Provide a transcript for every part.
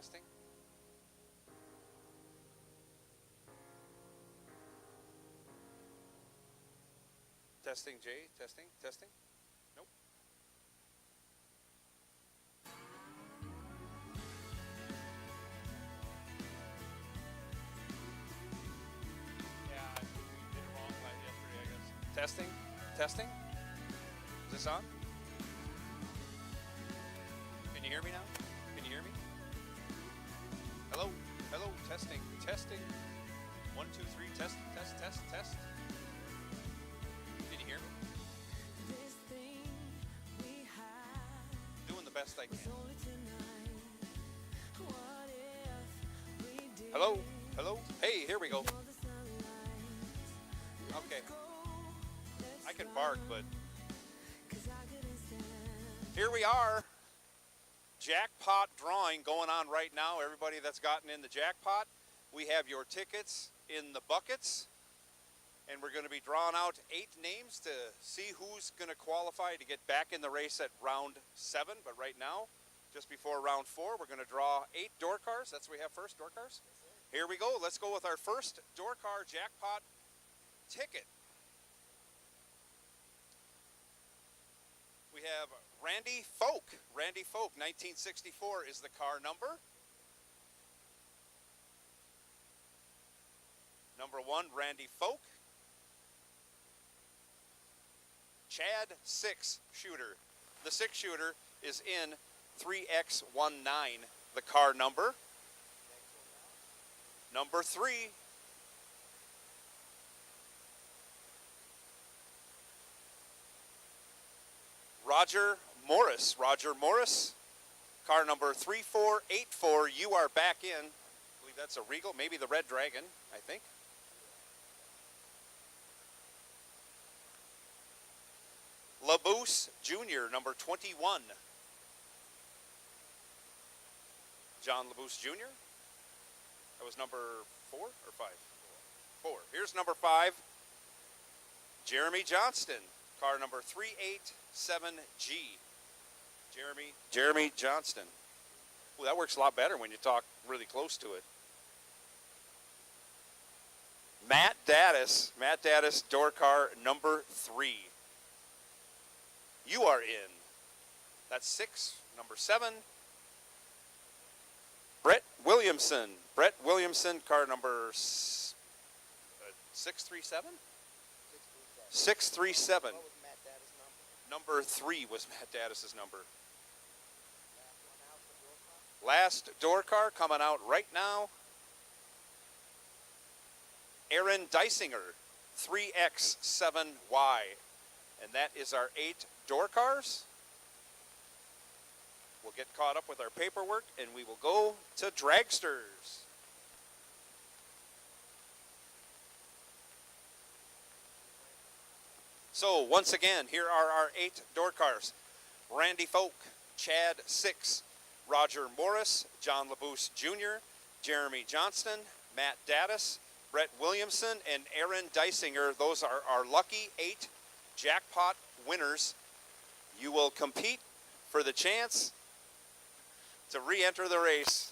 testing. Testing, Jay, testing, testing. Nope. Yeah, we did it wrong yesterday, I guess. Testing, testing. Is this on? Can you hear me now? Can you hear me? Hello, hello, testing, testing. 1, 2, 3, test, test, test, test. Can you hear me? Doing the best I can. Hello, hello. Hey, here we go. Okay. I can bark, but here we are. Jackpot drawing going on right now. Everybody that's gotten in the jackpot, we have your tickets in the buckets, and we're going to be drawing out 8 names to see who's going to qualify to get back in the race at round 7. But right now, just before round 4, we're going to draw 8 door cars. That's what we have first, door cars. Here we go. Let's go with our first door car jackpot ticket. We have Randy Folk. Randy Folk, 1964 is the car number. Number 1, Randy Folk. Chad 6 shooter. The 6 shooter is in 3X19, the car number. Number 3. Roger Morris. Roger Morris, car number 3484. You are back in. I believe that's a Regal, maybe the Red Dragon, I think. LaBoose Jr., number 21. John LaBouse Jr. That was number 4 or 5? 4. Here's number 5. Jeremy Johnston, car number 387G. Jeremy Johnston. Well, that works a lot better when you talk really close to it. Matt Daddis, door car number 3. You are in. That's 6, number 7. Brett Williamson, car number 637? 637. What was Matt Daddis' number? Number 3 was Matt Daddis' number. Last door car coming out right now. Aaron Dysinger, 3X7Y. And that is our 8 door cars. We'll get caught up with our paperwork and we will go to dragsters. So once again, here are our 8 door cars. Randy Folk, Chad 6, Roger Morris, John LaBouse Jr., Jeremy Johnston, Matt Daddis, Brett Williamson, and Aaron Dysinger. Those are our lucky 8 jackpot winners. You will compete for the chance to re-enter the race.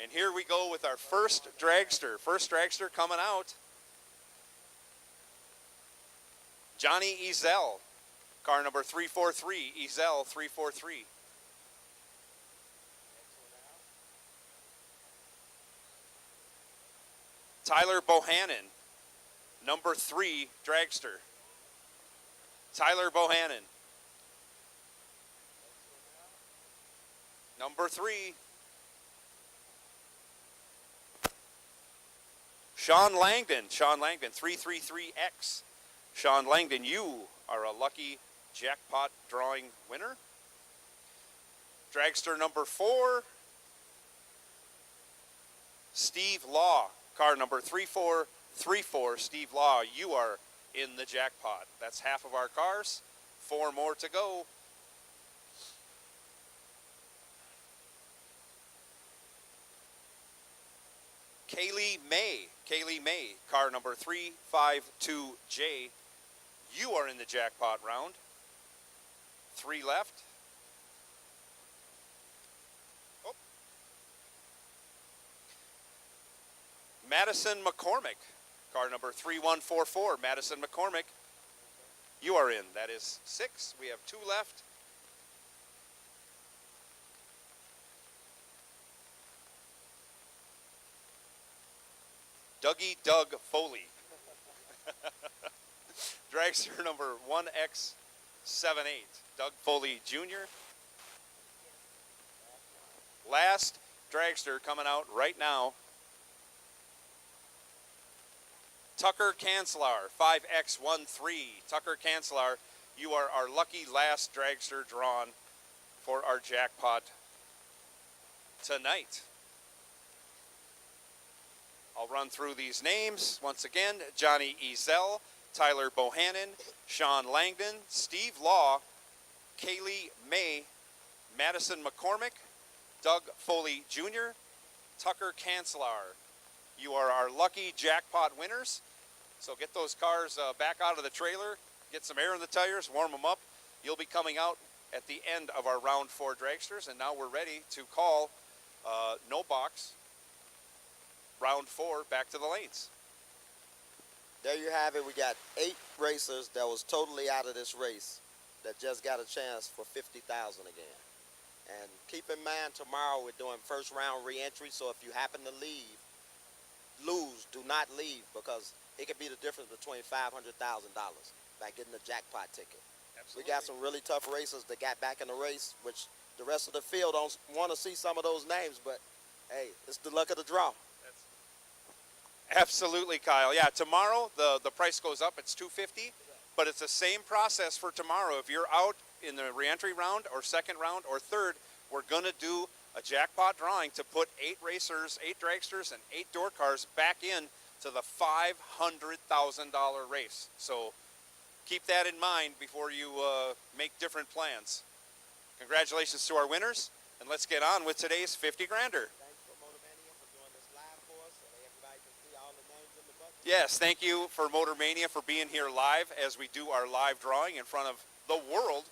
And here we go with our first dragster. First dragster coming out. Johnny Ezel, car number 343, Ezel 343. Tyler Bohannon, number 3 dragster. Tyler Bohannon. Number 3. Sean Langdon, 333X. Sean Langdon, you are a lucky jackpot drawing winner. Dragster number 4. Steve Law, car number 3434. Steve Law, you are in the jackpot. That's half of our cars. 4 more to go. Kaylee May, car number 352J. You are in the jackpot round. 3 left. Oh, Madison McCormick, car number 3144. Madison McCormick, you are in. That is 6. We have 2 left. Doug Foley. Dragster number 1X78. Doug Foley Jr. Last dragster coming out right now. Tucker Cancelar, 5X13. Tucker Cancelar, you are our lucky last dragster drawn for our jackpot tonight. I'll run through these names once again. Johnny Ezel, Tyler Bohannon, Sean Langdon, Steve Law, Kaylee May, Madison McCormick, Doug Foley Jr., Tucker Cancelar. You are our lucky jackpot winners. So get those cars back out of the trailer, get some air in the tires, warm them up. You'll be coming out at the end of our round 4 dragsters, and now we're ready to call no box round 4 back to the lanes. There you have it. We got 8 racers that was totally out of this race that just got a chance for $50,000 again. And keep in mind, tomorrow we're doing first round re-entry, so if you happen to lose, do not leave, because it could be the difference between $500,000 by getting a jackpot ticket. Absolutely. We got some really tough racers that got back in the race, which the rest of the field don't want to see some of those names, but hey, it's the luck of the draw. Absolutely, Kyle. Yeah, tomorrow the price goes up. It's $250, but it's the same process for tomorrow. If you're out in the reentry round or second round or third, we're going to do a jackpot drawing to put 8 racers, 8 dragsters, and 8 door cars back in to the $500,000 race. So keep that in mind before you make different plans. Congratulations to our winners, and let's get on with today's 50 grander. Thanks for Motormania for doing this live for us so that everybody can see all the names in the bucket. Yes, thank you for Motormania for being here live as we do our live drawing in front of the world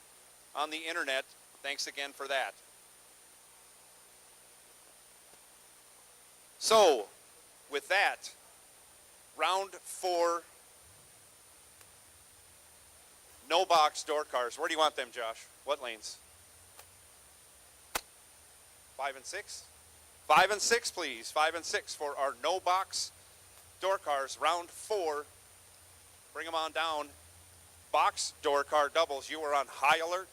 on the internet. Thanks again for that. So, with that, round 4, no box door cars. Where do you want them, Josh? What lanes? 5 and 6? 5 and 6, please. 5 and 6 for our no box door cars. Round 4. Bring them on down. Box door car doubles. You are on high alert.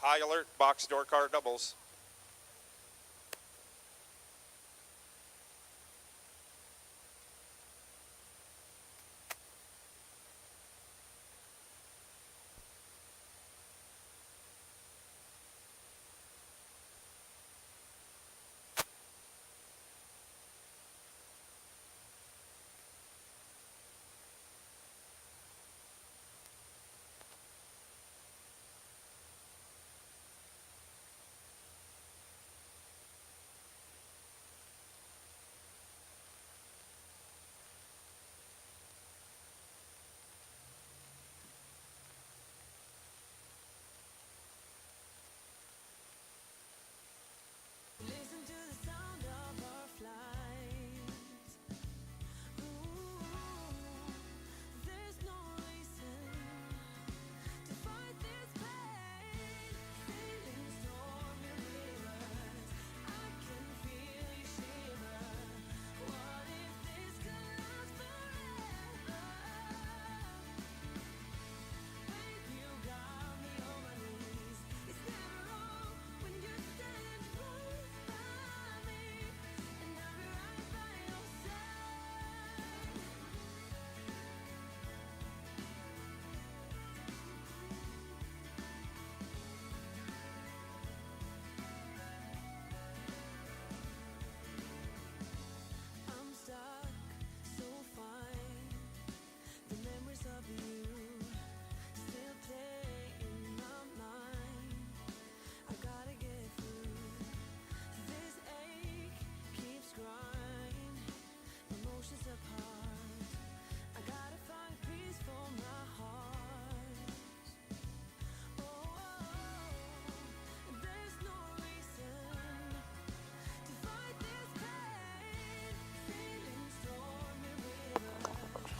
High alert box door car doubles.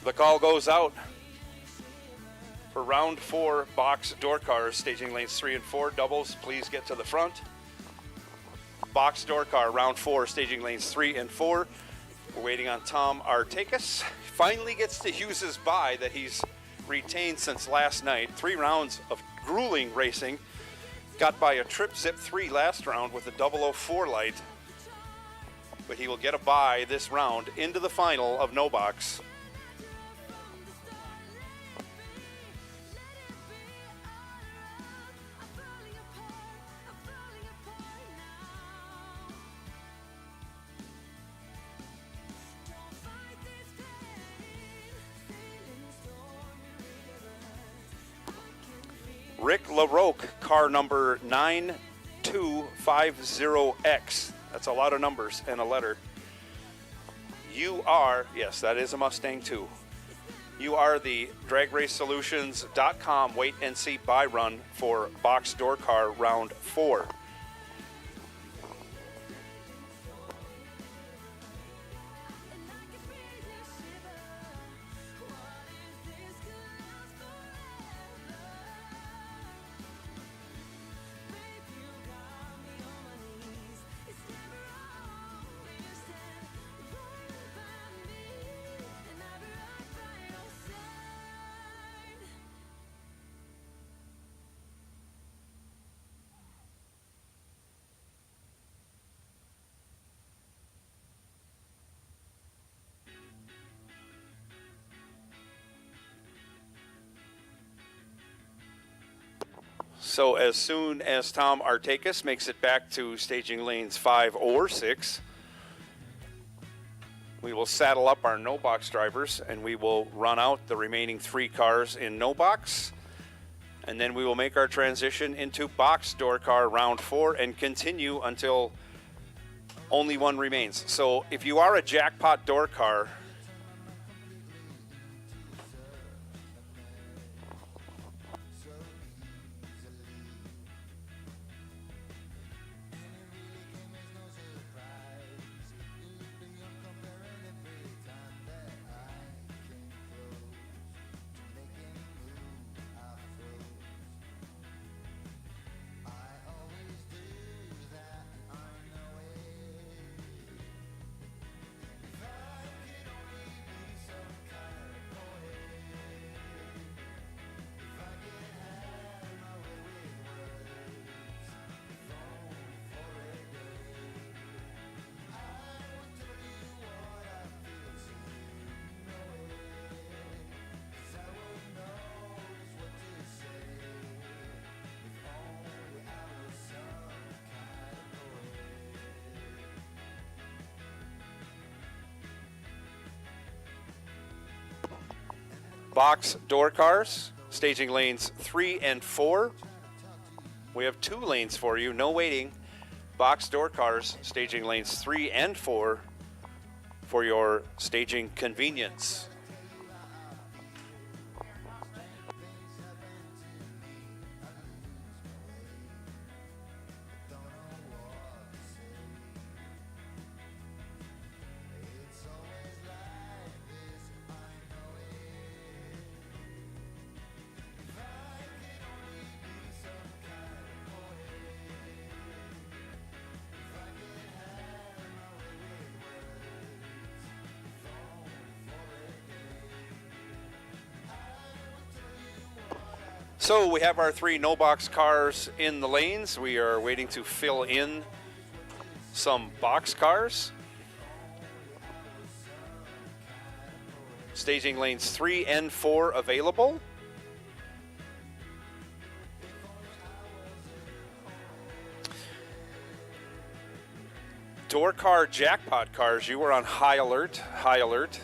The call goes out for round 4 box door cars, staging lanes 3 and 4. Doubles, please get to the front. Box door car, round 4, staging lanes 3 and 4. We're waiting on Tom Artakis. Finally gets to use his bye that he's retained since last night. 3 rounds of grueling racing. Got by a trip zip 3 last round with a 004 light. But he will get a bye this round into the final of no box. Rick LaRoque, car number 9250X. That's a lot of numbers and a letter. You are, yes, that is a Mustang too. You are the DragRaceSolutions.com wait and see buy run for box door car round 4. So as soon as Tom Artakis makes it back to staging lanes 5 or 6, we will saddle up our no box drivers and we will run out the remaining 3 cars in no box. And then we will make our transition into box door car round 4 and continue until only one remains. So if you are a jackpot door car, box door cars, staging lanes 3 and 4. We have 2 lanes for you, no waiting. Box door cars, staging lanes 3 and 4 for your staging convenience. So we have our 3 no-box cars in the lanes. We are waiting to fill in some box cars. Staging lanes 3 and 4 available. Door car jackpot cars, you are on high alert, high alert.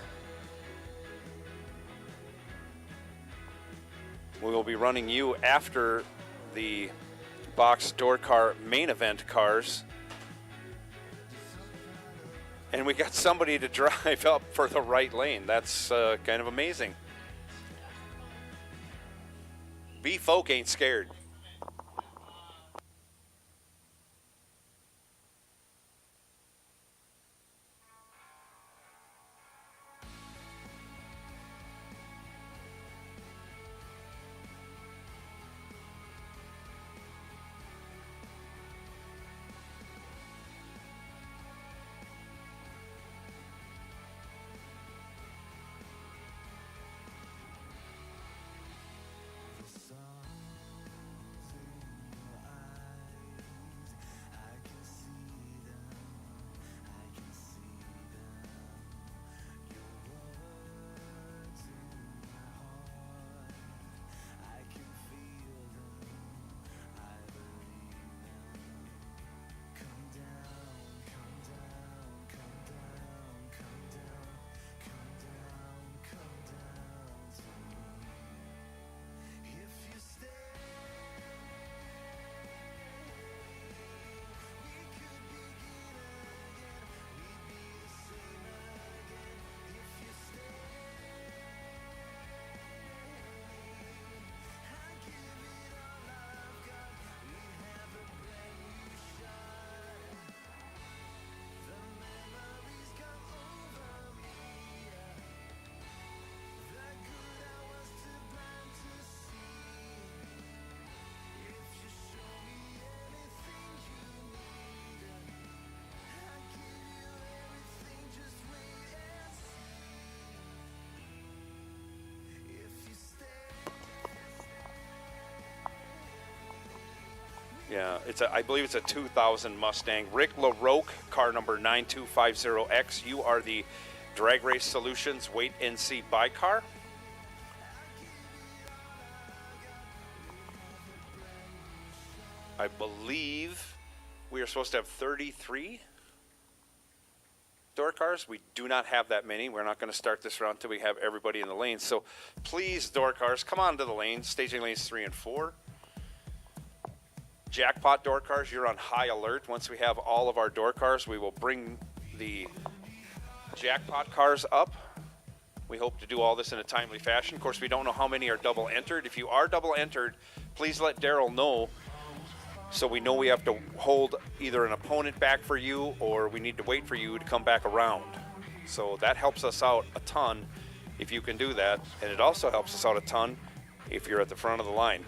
We will be running you after the box door car main event cars. And we got somebody to drive up for the right lane. That's kind of amazing. B-folk ain't scared. Yeah, I believe it's a 2000 Mustang. Rick LaRoque, car number 9250X. You are the Drag Race Solutions Wait and See Buy car. I believe we are supposed to have 33 door cars. We do not have that many. We're not going to start this round until we have everybody in the lanes. So please, door cars, come on to the lanes. Staging lanes 3 and 4. Jackpot door cars, you're on high alert. Once we have all of our door cars, we will bring the jackpot cars up. We hope to do all this in a timely fashion. Of course, we don't know how many are double entered. If you are double entered, please let Daryl know, so we know we have to hold either an opponent back for you or we need to wait for you to come back around. So that helps us out a ton if you can do that. And it also helps us out a ton if you're at the front of the line.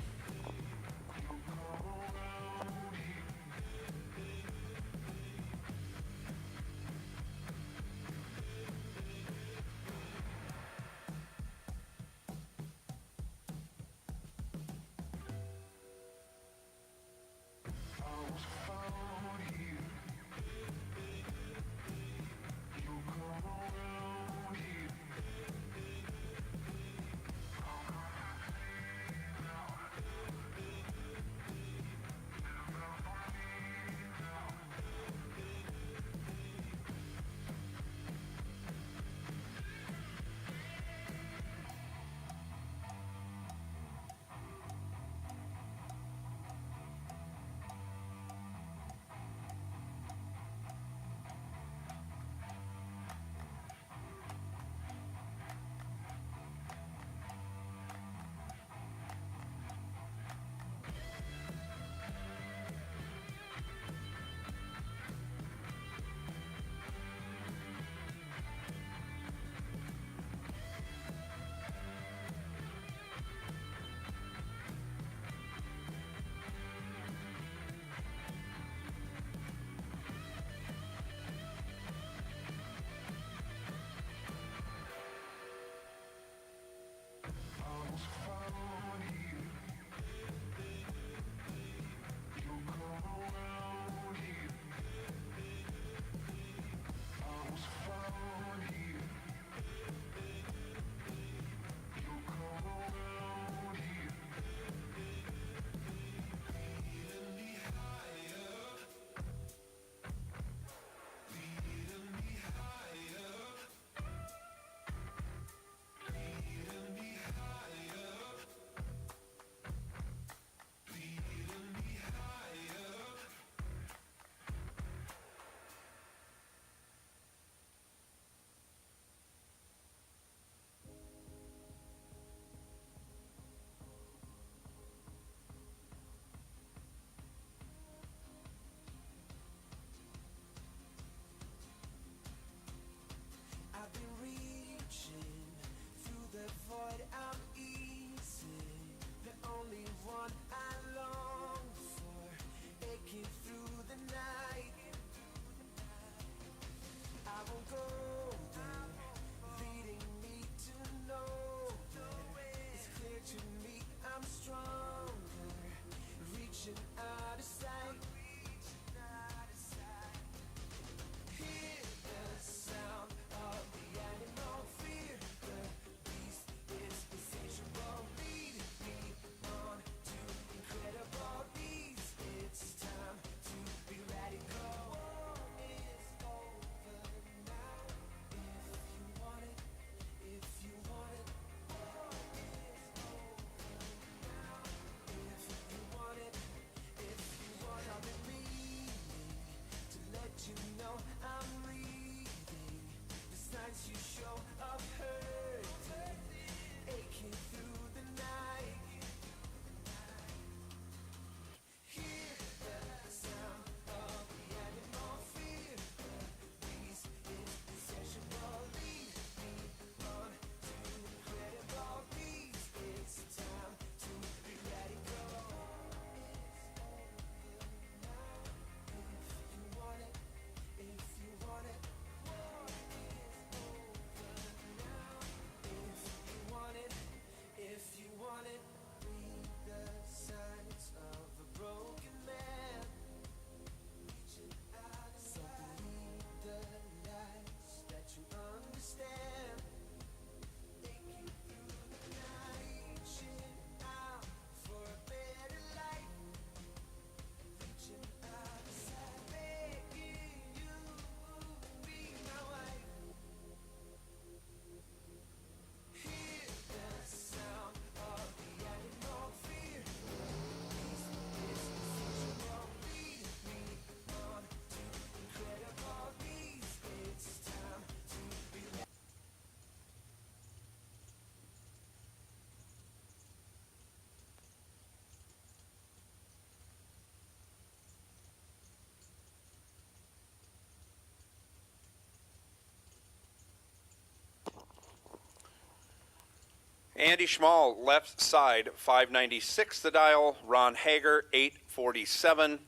Andy Schmall, left side, 596 the dial. Ron Hager, 847.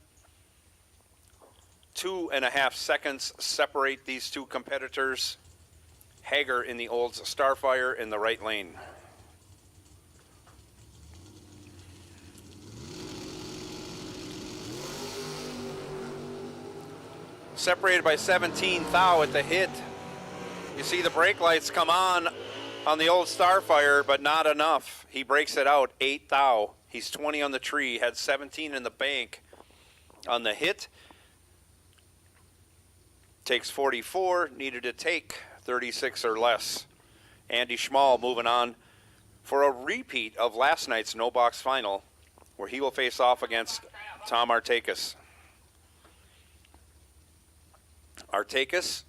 2.5 seconds separate these two competitors. Hager in the Olds Starfire in the right lane. Separated by 17 thou at the hit. You see the brake lights come on the Old Starfire, but not enough. He breaks it out, 8 thou. He's 20 on the tree, had 17 in the bank. On the hit, takes 44, needed to take 36 or less. Andy Schmall moving on for a repeat of last night's no box final, where he will face off against Tom Artakis. Artakis,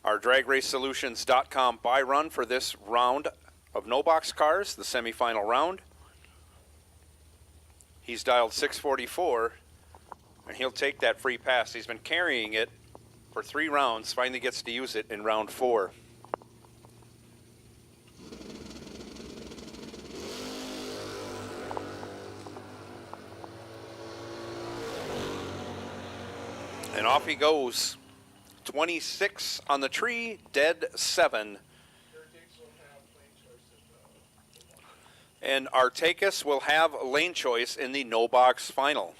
our DragRaceSolutions.com buy run for this round of no box cars, the semifinal round. He's dialed 644, and he'll take that free pass. He's been carrying it for 3 rounds, finally gets to use it in round 4. And off he goes. 26 on the tree, dead 7. And Artakis will have lane choice in the no box final.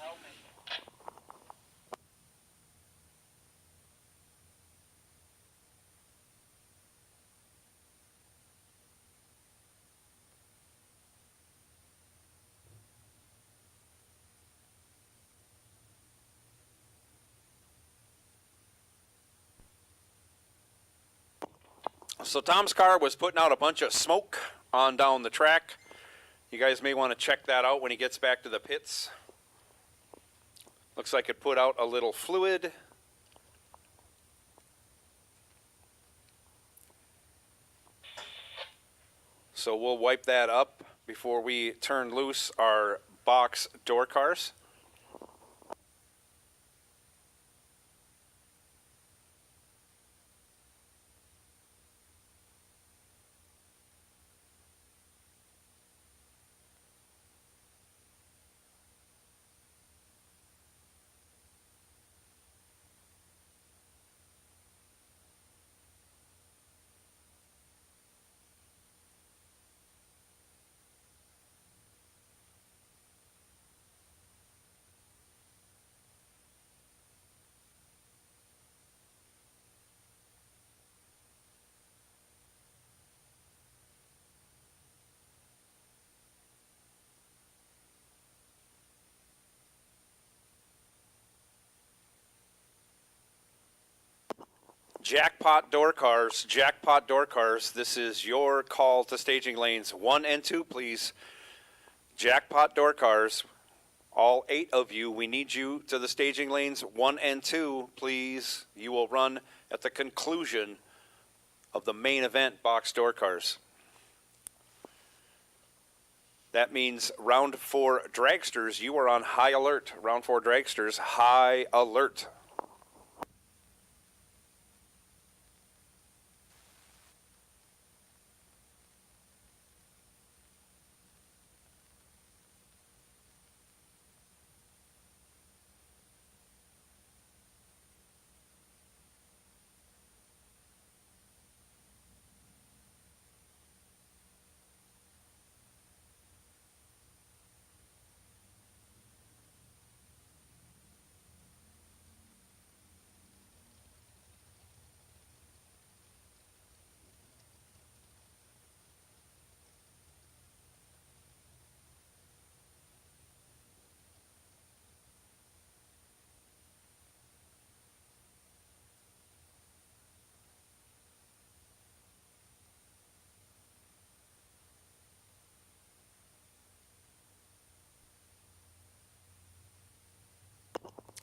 So Tom's car was putting out a bunch of smoke on down the track. You guys may want to check that out when he gets back to the pits. Looks like it put out a little fluid. So we'll wipe that up before we turn loose our box door cars. Jackpot door cars, jackpot door cars. This is your call to staging lanes 1 and 2, please. Jackpot door cars, all 8 of you, we need you to the staging lanes 1 and 2, please. You will run at the conclusion of the main event box door cars. That means round 4 dragsters, you are on high alert. Round 4 dragsters, high alert.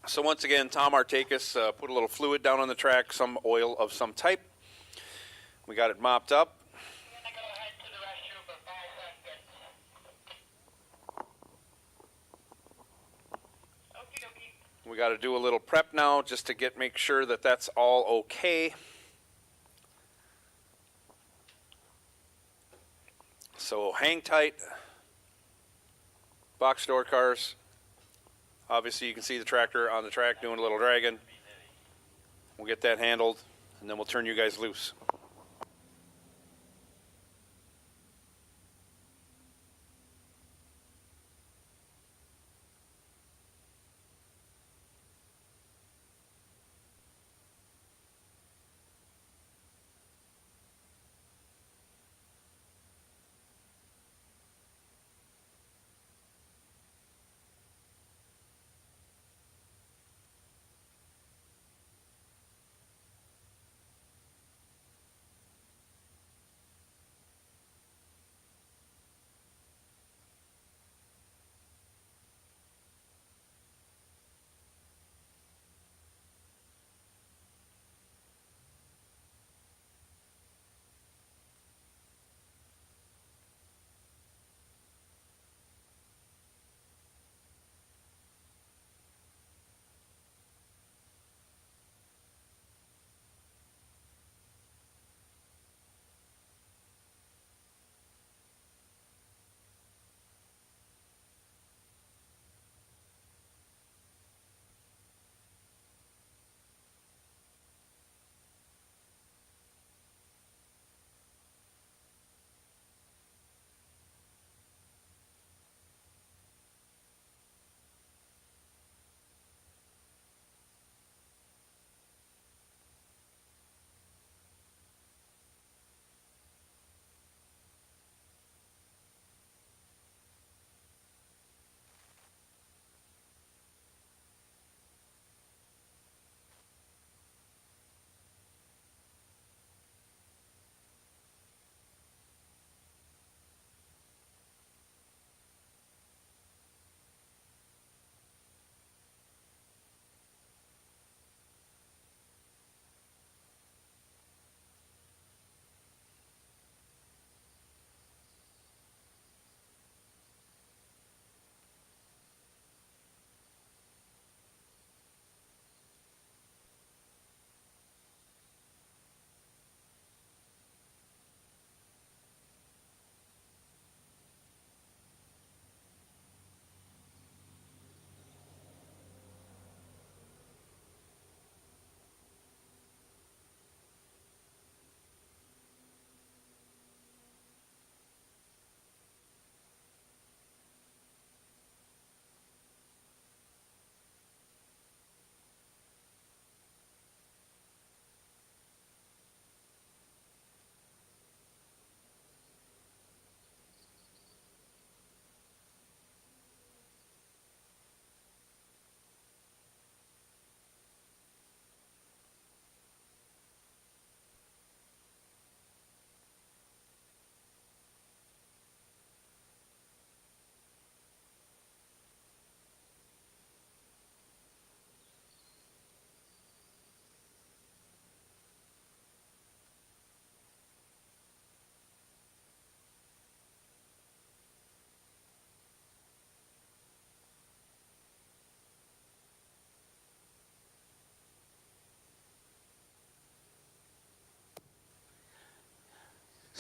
So once again, Tom Artakis put a little fluid down on the track, some oil of some type. We got it mopped up. We got to do a little prep now just to make sure that that's all okay. So hang tight, box door cars. Obviously you can see the tractor on the track doing a little dragging. We'll get that handled and then we'll turn you guys loose.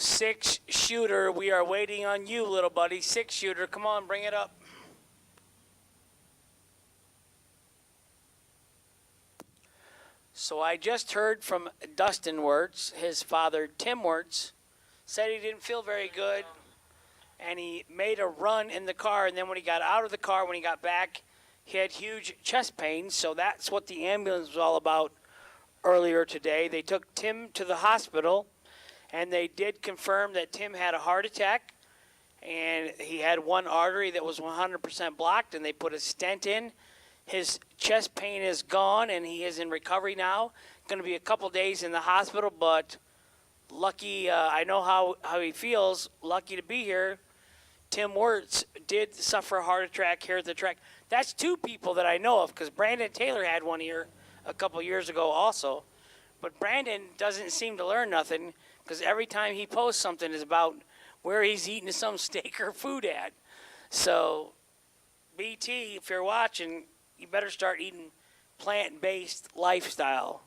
Six shooter, we are waiting on you, little buddy. Six shooter, come on, bring it up. So I just heard from Dustin Wirtz, his father, Tim Wirtz, said he didn't feel very good, and he made a run in the car, and then when he got out of the car, when he got back, he had huge chest pains, so that's what the ambulance was all about earlier today. They took Tim to the hospital, and they did confirm that Tim had a heart attack, and he had one artery that was 100% blocked, and they put a stent in. His chest pain is gone, and he is in recovery now. Going to be a couple days in the hospital, but lucky, I know how he feels, lucky to be here. Tim Wirtz did suffer a heart attack here at the track. That's two people that I know of, because Brandon Taylor had one here a couple years ago also. But Brandon doesn't seem to learn nothing, because every time he posts something is about where he's eating some steak or food at. So, BT, if you're watching, you better start eating plant-based lifestyle.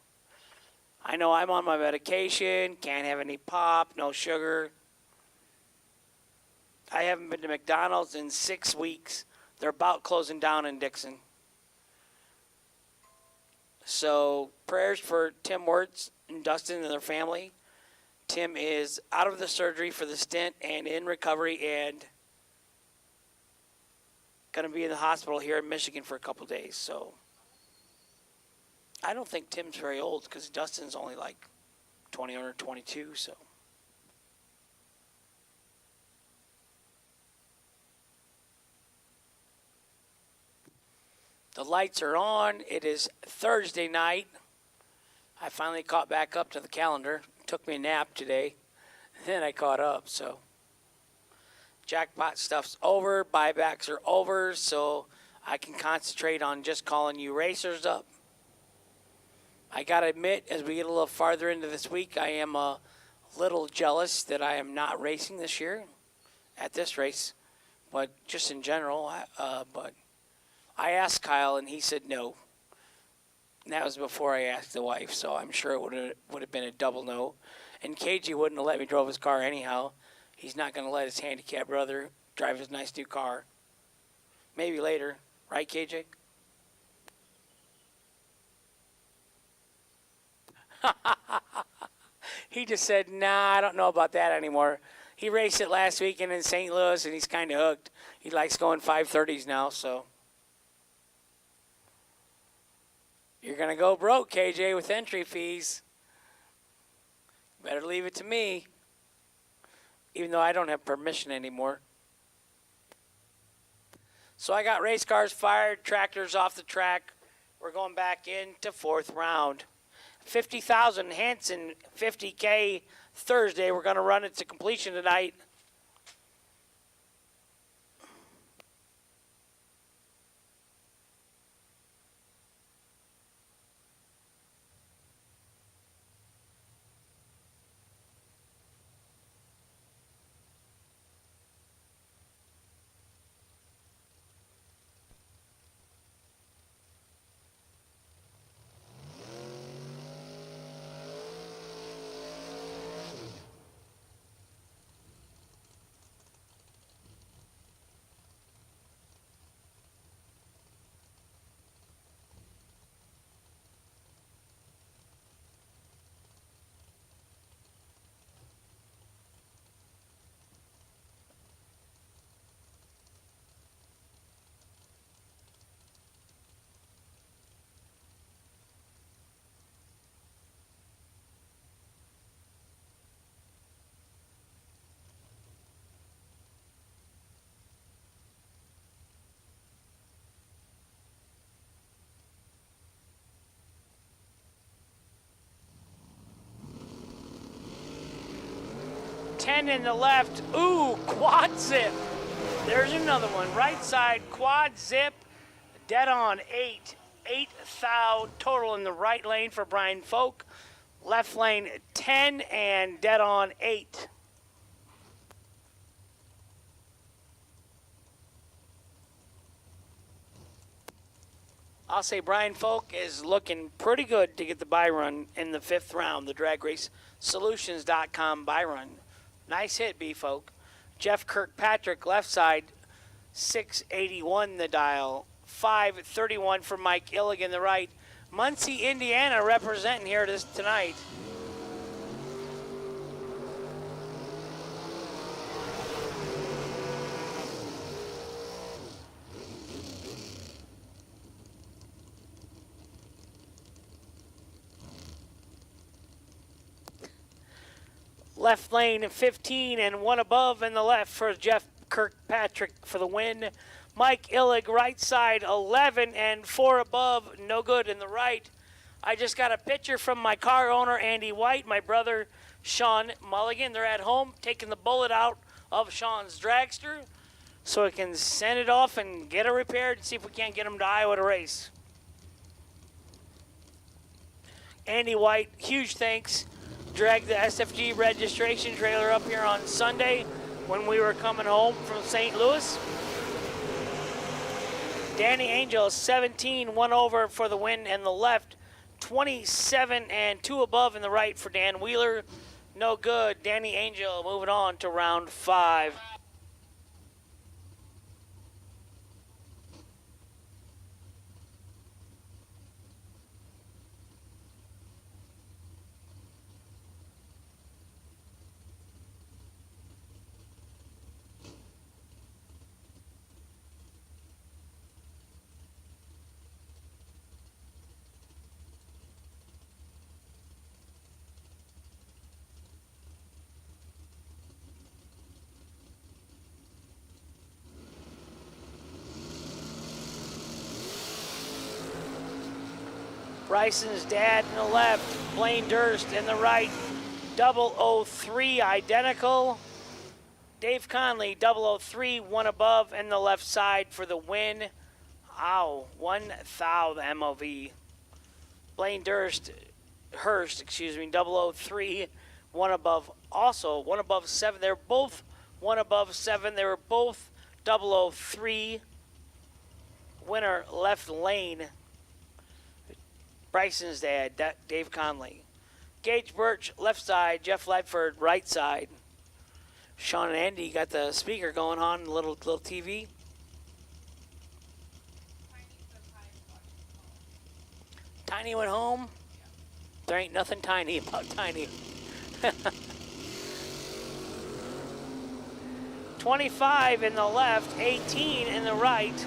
I know I'm on my medication, can't have any pop, no sugar. I haven't been to McDonald's in 6 weeks. They're about closing down in Dixon. So prayers for Tim Wirtz and Dustin and their family. Tim is out of the surgery for the stent and in recovery and going to be in the hospital here in Michigan for a couple days. So I don't think Tim's very old because Dustin's only like 20 or 22. So the lights are on. It is Thursday night. I finally caught back up to the calendar. Took me a nap today. Then I caught up. So jackpot stuff's over. Buybacks are over. So I can concentrate on just calling you racers up. I got to admit, as we get a little farther into this week, I am a little jealous that I am not racing this year at this race. But just in general, but I asked Kyle, and he said no. And that was before I asked the wife, so I'm sure it would have been a double no. And KJ wouldn't have let me drive his car anyhow. He's not going to let his handicapped brother drive his nice new car. Maybe later. Right, KJ? He just said, nah, I don't know about that anymore. He raced it last weekend in St. Louis, and he's kind of hooked. He likes going 530s now, so. You're going to go broke, KJ, with entry fees. Better leave it to me, even though I don't have permission anymore. So I got race cars fired, tractors off the track. We're going back into fourth round. 50,000 Hanson, 50K Thursday. We're going to run it to completion tonight. Ten in the left. Ooh, quad zip. There's another one. Right side, quad zip. Dead on 8. 8 thou total in the right lane for Brian Folk. Left lane 10 and dead on 8. I'll say Brian Folk is looking pretty good to get the buy run in the 5th round, the DragRaceSolutions.com buy run. Nice hit, B-Folk. Jeff Kirkpatrick, left side, 681 the dial. 531 for Mike Illigan, the right. Muncie, Indiana, representing here tonight. Left lane 15 and one above in the left for Jeff Kirkpatrick for the win. Mike Illig, right side 11 and 4 above, no good in the right. I just got a picture from my car owner, Andy White, my brother, Sean Mulligan. They're at home taking the bullet out of Sean's dragster so we can send it off and get it repaired and see if we can't get him to Iowa to race. Andy White, huge thanks. Dragged the SFG registration trailer up here on Sunday when we were coming home from St. Louis. Danny Angel, 17, 1 over for the win in the left. 27 and 2 above in the right for Dan Wheeler. No good. Danny Angel moving on to round 5. Bryson's dad in the left, Blaine Durst in the right, 003 identical. Dave Conley, 003, one above in the left side for the win. Ow, 1,000 MOV. Blaine Hurst, 003, one above, also one above 7. They're both one above 7. They were both 003. Winner left lane. Bryson's dad, Dave Conley. Gage Birch, left side. Jeff Ledford, right side. Sean and Andy got the speaker going on, little TV. Tiny went home. There ain't nothing tiny about Tiny. 25 in the left, 18 in the right.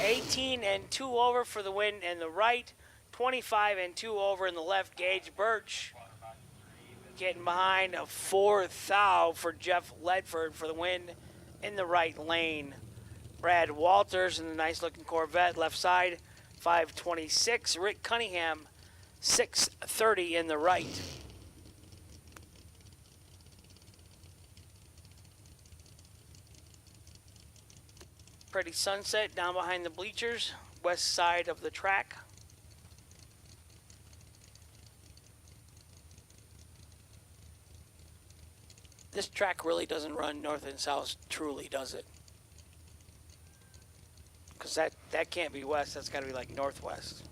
18 and 2 over for the win in the right. 25 and 2 over in the left. Gage Birch getting behind a 4,000 for Jeff Ledford for the win in the right lane. Brad Walters in the nice-looking Corvette, left side, 526. Rick Cunningham, 630 in the right. Pretty sunset down behind the bleachers, west side of the track. This track really doesn't run north and south, truly, does it? Because that can't be west, that's got to be like northwest.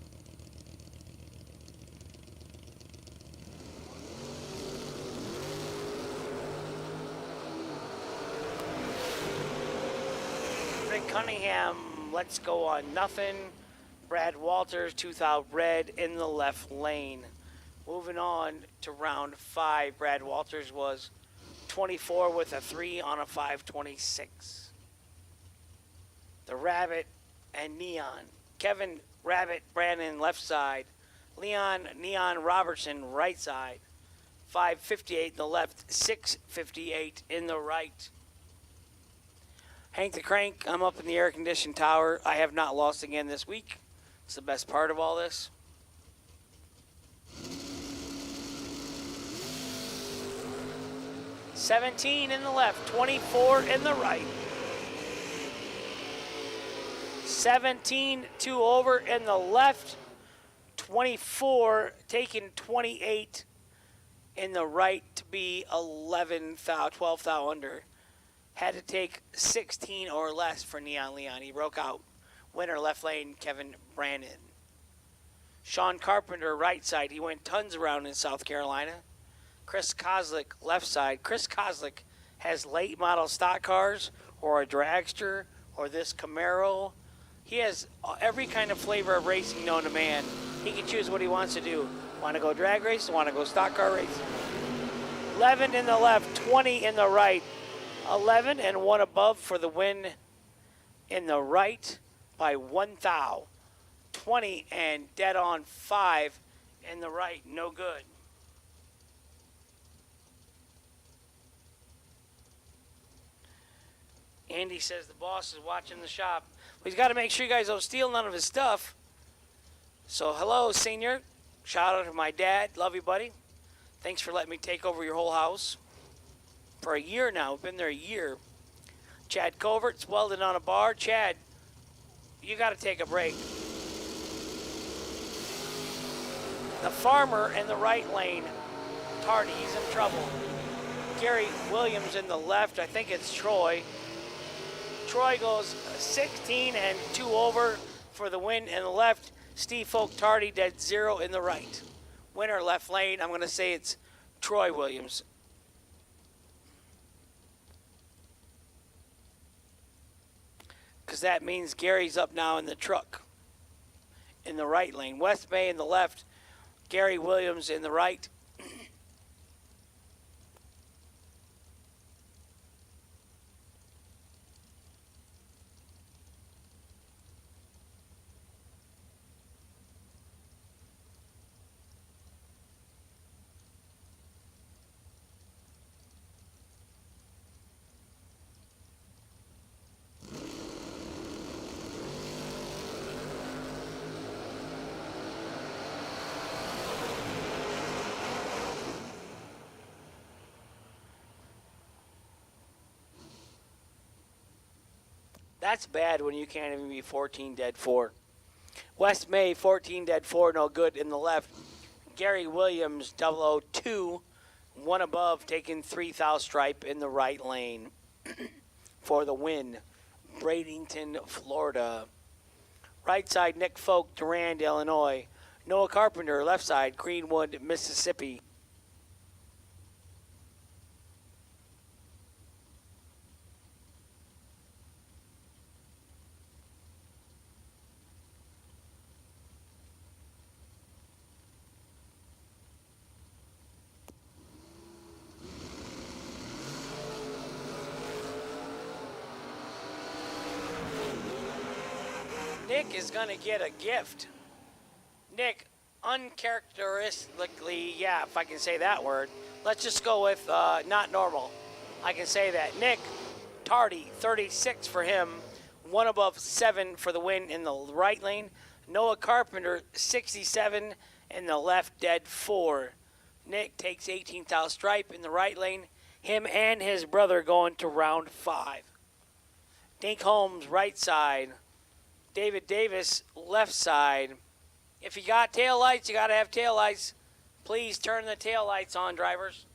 Rick Cunningham, let's go on nothing. Brad Walters, 2000 red in the left lane. Moving on to round 5, Brad Walters was 24 with a 3 on a 526. The Rabbit and Neon. Kevin Rabbit Brandon left side. Leon Neon Robertson right side. 558 in the left, 658 in the right. Hank the Crank, I'm up in the air-conditioned tower. I have not lost again this week. It's the best part of all this. $17 in the left, 24 in the right. 17, 2 over in the left. 24, taking 28 in the right to be 12 thou under. Had to take 16 or less for Neon Leon. He broke out. Winner left lane, Kevin Brandon. Sean Carpenter right side. He went tons around in South Carolina. Chris Kozlik left side. Chris Kozlik has late model stock cars or a dragster or this Camaro. He has every kind of flavor of racing known to man. He can choose what he wants to do. Want to go drag race? Want to go stock car race? 11 in the left, 20 in the right. 11 and 1 above for the win in the right by 1,000. 20 and dead on 5 in the right. No good. Andy says the boss is watching the shop. Well, he's got to make sure you guys don't steal none of his stuff. So, hello, senior. Shout out to my dad. Love you, buddy. Thanks for letting me take over your whole house. For a year now. We've been there a year. Chad Covert's welding on a bar. Chad, you got to take a break. The farmer in the right lane. Tardy, he's in trouble. Gary Williams in the left. I think it's Troy. Troy goes 16 and 2 over for the win in the left. Steve Folk Tardy dead 0 in the right. Winner left lane. I'm going to say it's Troy Williams. Because that means Gary's up now in the truck in the right lane. West Bay in the left. Gary Williams in the right. That's bad when you can't even be 14 dead 4. West May, 14 dead 4, no good in the left. Gary Williams, 002, one above, taking 3 thou stripe in the right lane for the win. Bradenton, Florida. Right side, Nick Folk, Durand, Illinois. Noah Carpenter, left side, Greenwood, Mississippi. Nick is going to get a gift. Nick, uncharacteristically, yeah, if I can say that word. Let's just go with not normal. I can say that. Nick Tardy, 36 for him. One above 7 for the win in the right lane. Noah Carpenter, 67 in the left, dead 4. Nick takes 18 thou stripe in the right lane. Him and his brother going to round 5. Dink Holmes, right side. David Davis, left side. If you got tail lights, you got to have tail lights. Please turn the tail lights on, drivers.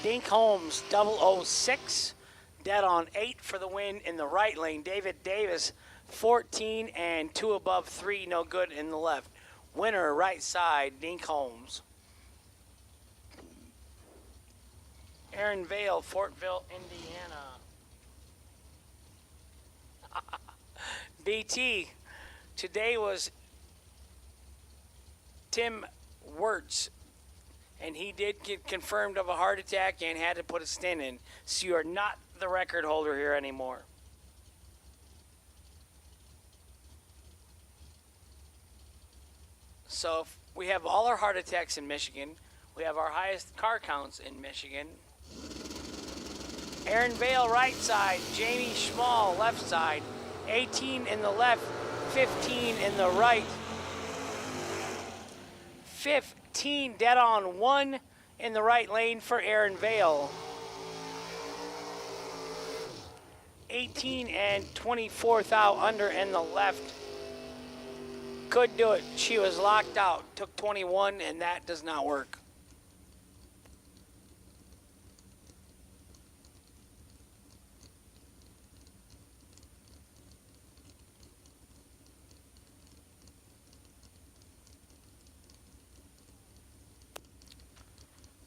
Dink Holmes, 006, dead on 8 for the win in the right lane. David Davis, 14 and 2 above 3, no good in the left. Winner, right side, Dink Holmes. Aaron Vale, Fortville, Indiana. BT, today was Tim Wirtz. And he did get confirmed of a heart attack and had to put a stent in. So you are not the record holder here anymore. So we have all our heart attacks in Michigan. We have our highest car counts in Michigan. Aaron Vale, right side. Jamie Schmall, left side. 18 in the left, 15 in the right. 15 dead on 1 in the right lane for Aaron Vale. 18 and 24 thou under in the left. Could do it. She was locked out. Took 21, and that does not work.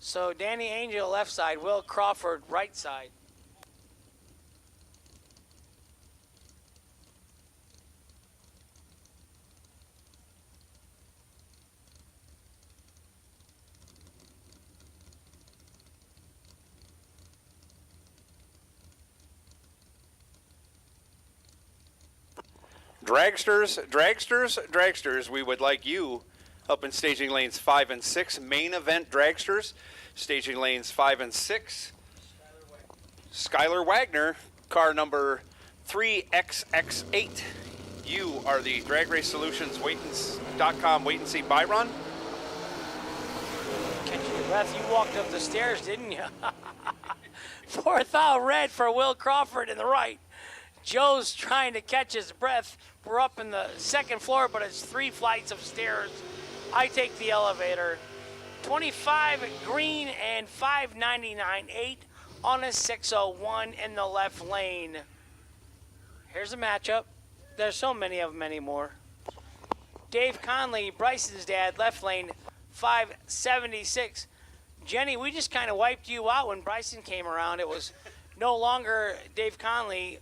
So Danny Angel left side, Will Crawford right side. Dragsters, we would like you up in staging lanes 5 and 6. Main event dragsters, staging lanes 5 and 6. Skylar Wagner, car number 3XX8. You are the Drag Race Solutions .com wait and see buy run. Catching your breath, you walked up the stairs, didn't you? 4th out red for Will Crawford in the right. Joe's trying to catch his breath. We're up in the 2nd floor, but it's 3 flights of stairs. I take the elevator. 25 green and 599.8 on a 601 in the left lane. Here's a matchup. There's so many of them anymore. Dave Conley, Bryce's dad, left lane, 576. Jenny, we just kind of wiped you out when Bryson came around. It was no longer Dave Conley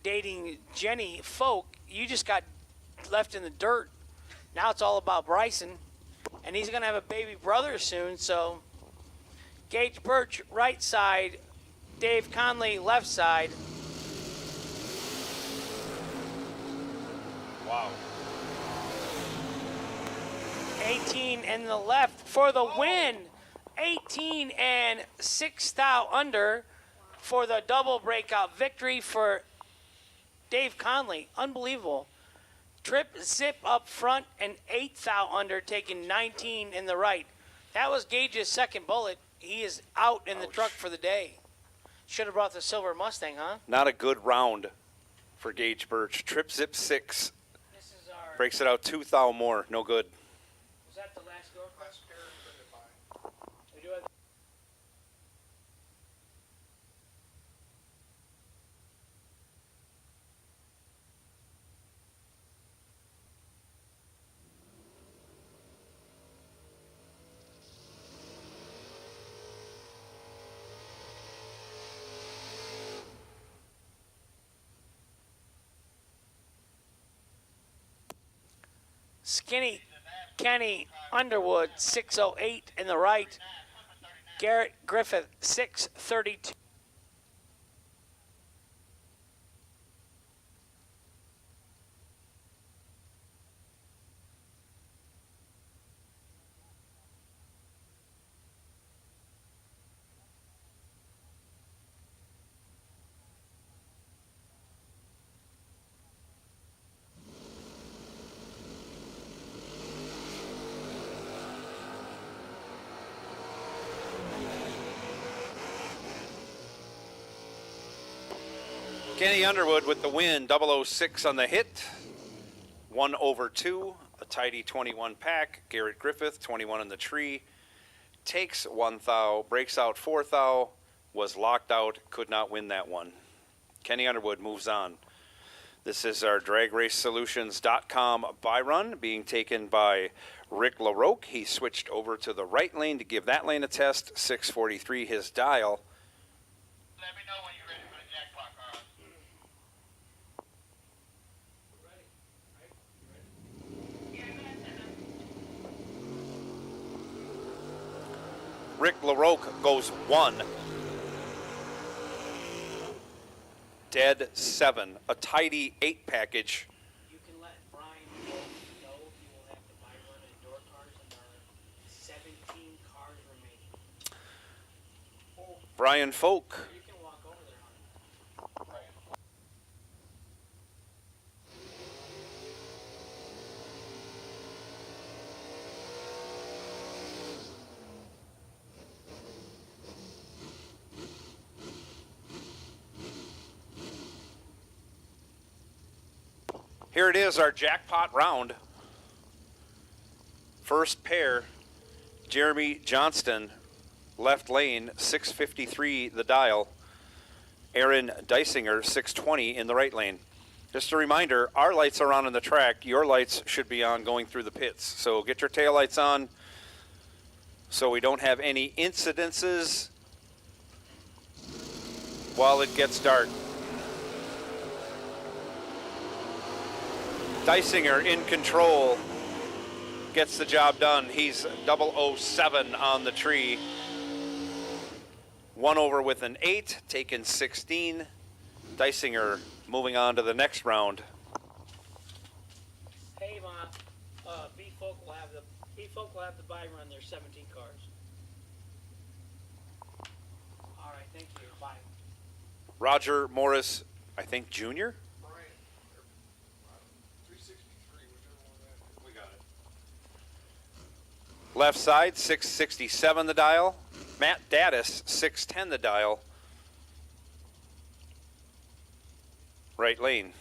dating Jenny Folk. You just got left in the dirt. Now it's all about Bryson, and he's going to have a baby brother soon. So Gage Birch, right side. Dave Conley, left side. Wow. 18 in the left for the win. 18 and 6 thou under for the double breakout victory for Dave Conley. Unbelievable. Trip zip up front and 8 thou under, taking 19 in the right. That was Gage's second bullet. He is out in the truck for the day. Should have brought the silver Mustang, huh? Not a good round for Gage Birch. Trip zip 6. This is our. Breaks it out 2 thou more. No good. Was that the last door? Last pair we do have. Skinny Kenny Underwood, 608 in the right. Garrett Griffith, 632. Kenny Underwood with the win, 006 on the hit, 1/2, a tidy 21 pack. Garrett Griffith, 21 in the tree, takes 1 thou, breaks out 4 thou, was locked out, could not win that one. Kenny Underwood moves on. This is our DragRaceSolutions.com buy run being taken by Rick LaRoque. He switched over to the right lane to give that lane a test, 643 his dial. Let me know when you're ready for the jackpot, Carl. Rick LaRoque goes 1. Dead 7. A tidy 8 package. You can let Brian know he will have to buy one of the door cars, and there are 17 cars remaining. Brian Folk. You can walk over there, honey. Here it is, our jackpot round. First pair, Jeremy Johnston, left lane, 653 the dial. Aaron Deisinger, 620 in the right lane. Just a reminder, our lights are on in the track. Your lights should be on going through the pits. So get your tail lights on so we don't have any incidences while it gets dark. Deisinger in control, gets the job done. He's 007 on the tree. 1 over with an 8, taken 16. Deisinger moving on to the next round. Hey, Ma, B-Folk will have the buy run. There's 17 cars. All right, thank you. Bye. Roger Morris, I think Jr.? Left side, 667 the dial. Matt Daddis, 610 the dial. Right lane.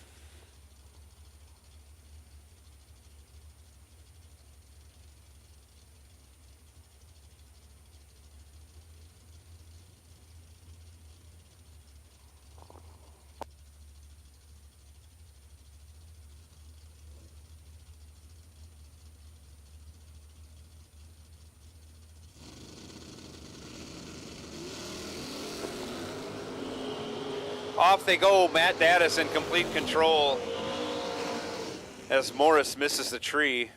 off they go. Matt Daddis in complete control as Morris misses the tree.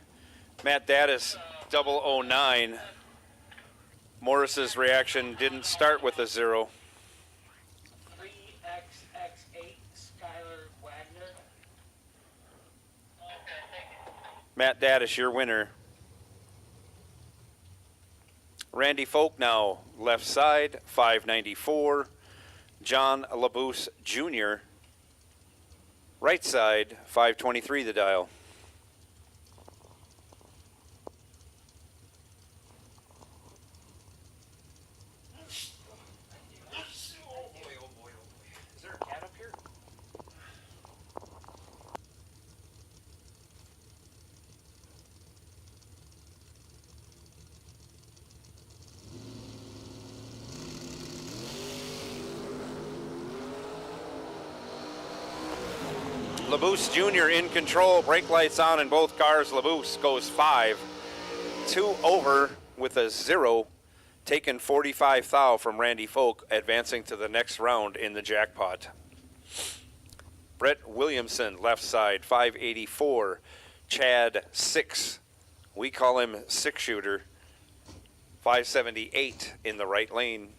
Matt Daddis, 009. Morris's reaction didn't start with a 0. 3XX8, Skylar Wagner. Matt Daddis, your winner. Randy Folk now left side, 594. John LaBouse Jr. right side, 523 the dial. Is there a cat up here? LaBouse Jr. in control, brake lights on in both cars. LaBouse goes 5. 2 over with a 0, taking 45 thou from Randy Folk, advancing to the next round in the jackpot. Brett Williamson, left side, 584. Chad 6, we call him 6-shooter, 578 in the right lane.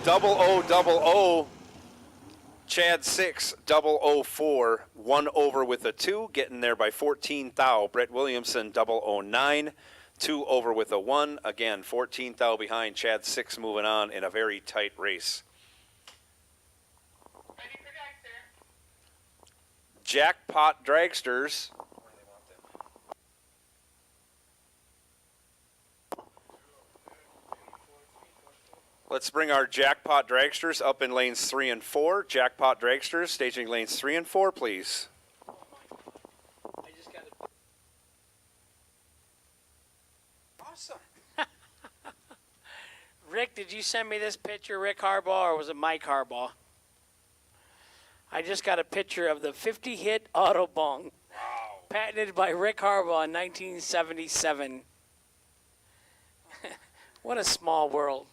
Double O, Chad 6, 004, 1 over with a 2, getting there by 14 thou. Brett Williamson, 009, 2 over with a 1, again 14 thou behind. Chad 6 moving on in a very tight race. Ready for dragster. Jackpot Dragsters. Let's bring our Jackpot Dragsters up in lanes 3 and 4. Jackpot Dragsters staging lanes 3 and 4, please. I just got to. Awesome. Rick, did you send me this picture, Rick Harbaugh, or was it Mike Harbaugh? I just got a picture of the 50-hit auto bong, patented by Rick Harbaugh in 1977. What a small world.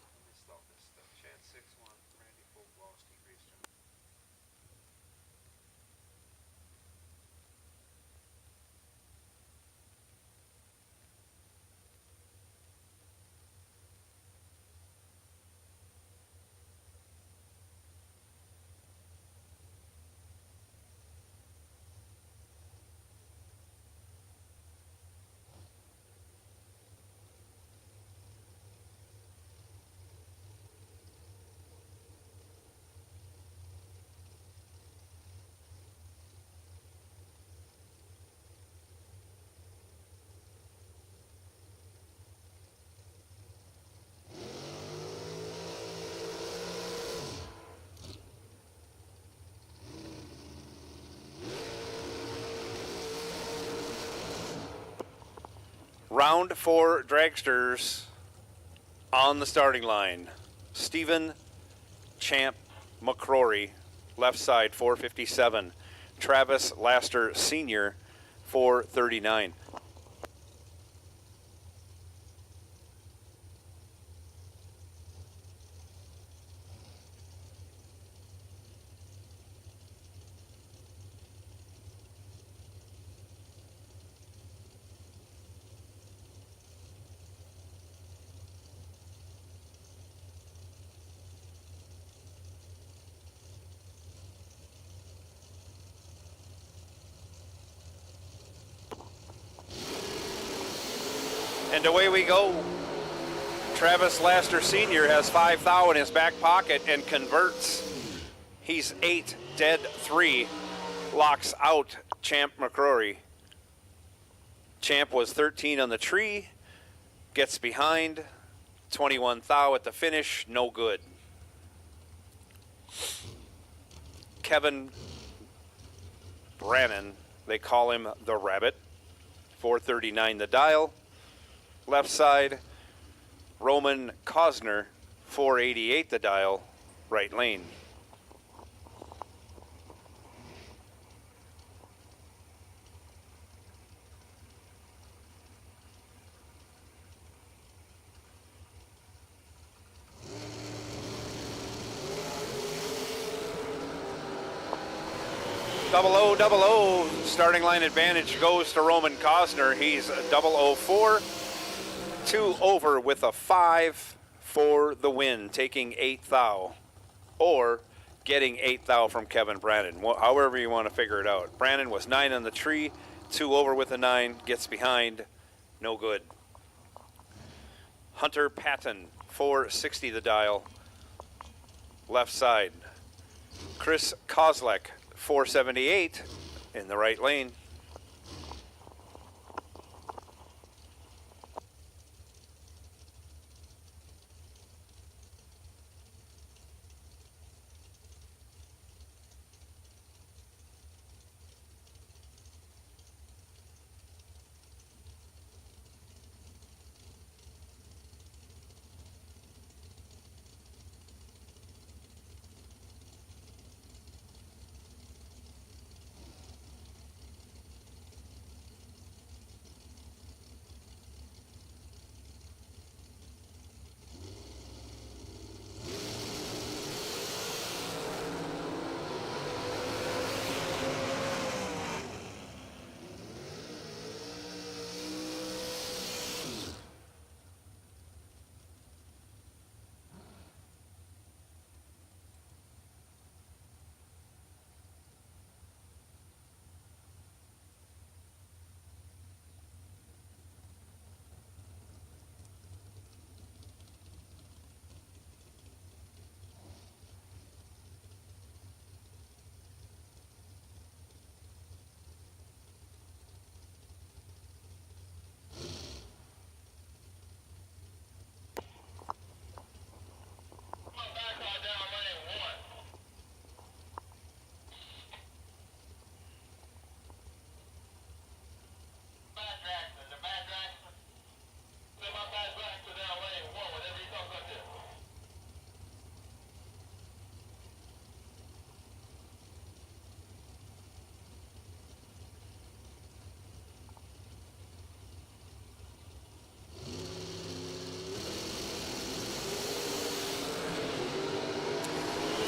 Round 4 dragsters on the starting line. Stephen Champ McCrory, left side, 457. Travis Laster Sr., 439. And away we go. Travis Laster Sr. has 5 thou in his back pocket and converts. He's 8, dead 3, locks out Champ McCrory. Champ was 13 on the tree, gets behind, 21 thou at the finish, no good. Kevin Brannon, they call him the Rabbit, 439 the dial. Left side, Roman Cosner, 488 the dial, right lane. Double O, starting line advantage goes to Roman Cosner. He's 004, 2 over with a 5 for the win, taking 8 thou, or getting 8 thou from Kevin Brannon, however you want to figure it out. Brannon was 9 on the tree, 2 over with a 9, gets behind, no good. Hunter Patton, 460 the dial, left side. Chris Kozlek, 478 in the right lane.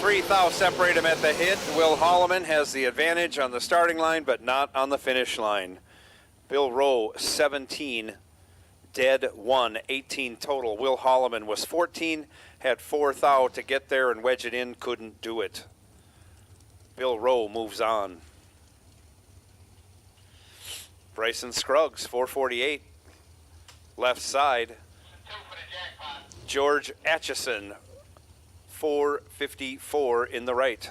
Three thou separate him at the hit. Will Holloman has the advantage on the starting line, but not on the finish line. Bill Rowe, 17, dead 1, 18 total. Will Holloman was 14, had 4 thou to get there and wedge it in, couldn't do it. Bill Rowe moves on. Bryson Scruggs, 448, left side. George Atchison, 454 in the right.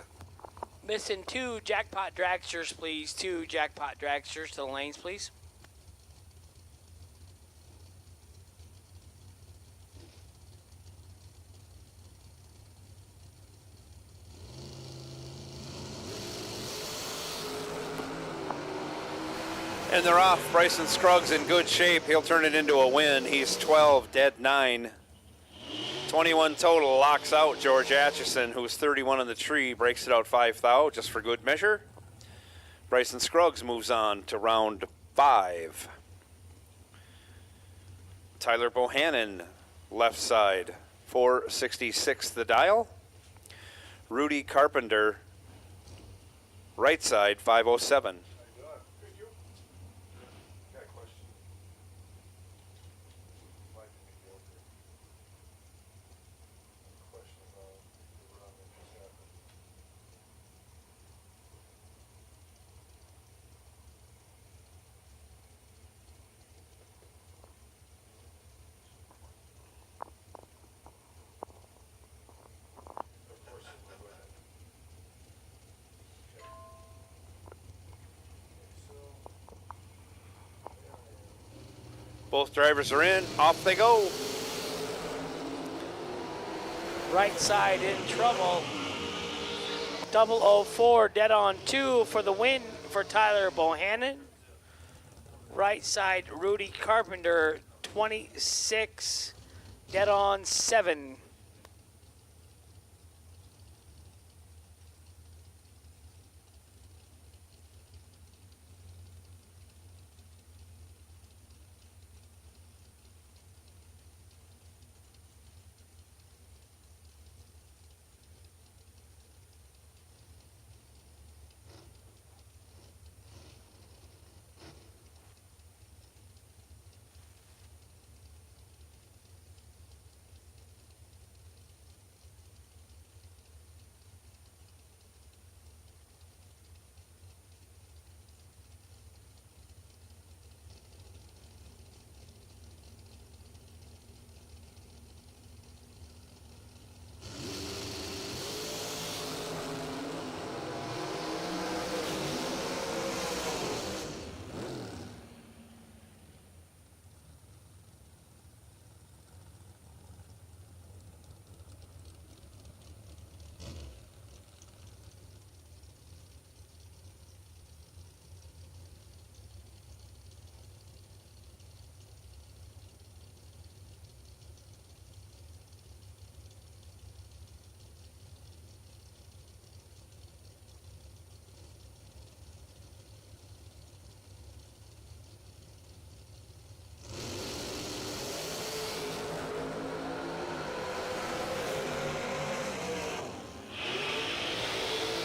Missing 2 jackpot dragsters, please. 2 jackpot dragsters to the lanes, please. And they're off. Bryson Scruggs in good shape. He'll turn it into a win. He's 12, dead 9. 21 total, locks out George Atchison, who's 31 on the tree, breaks it out 5 thou, just for good measure. Bryson Scruggs moves on to round 5. Tyler Bohannon, left side, 466 the dial. Rudy Carpenter, right side, 507. Both drivers are in. Off they go. Right side in trouble. 004 dead on 2 for the win for Tyler Bohannon. Right side Rudy Carpenter 26 dead on 7.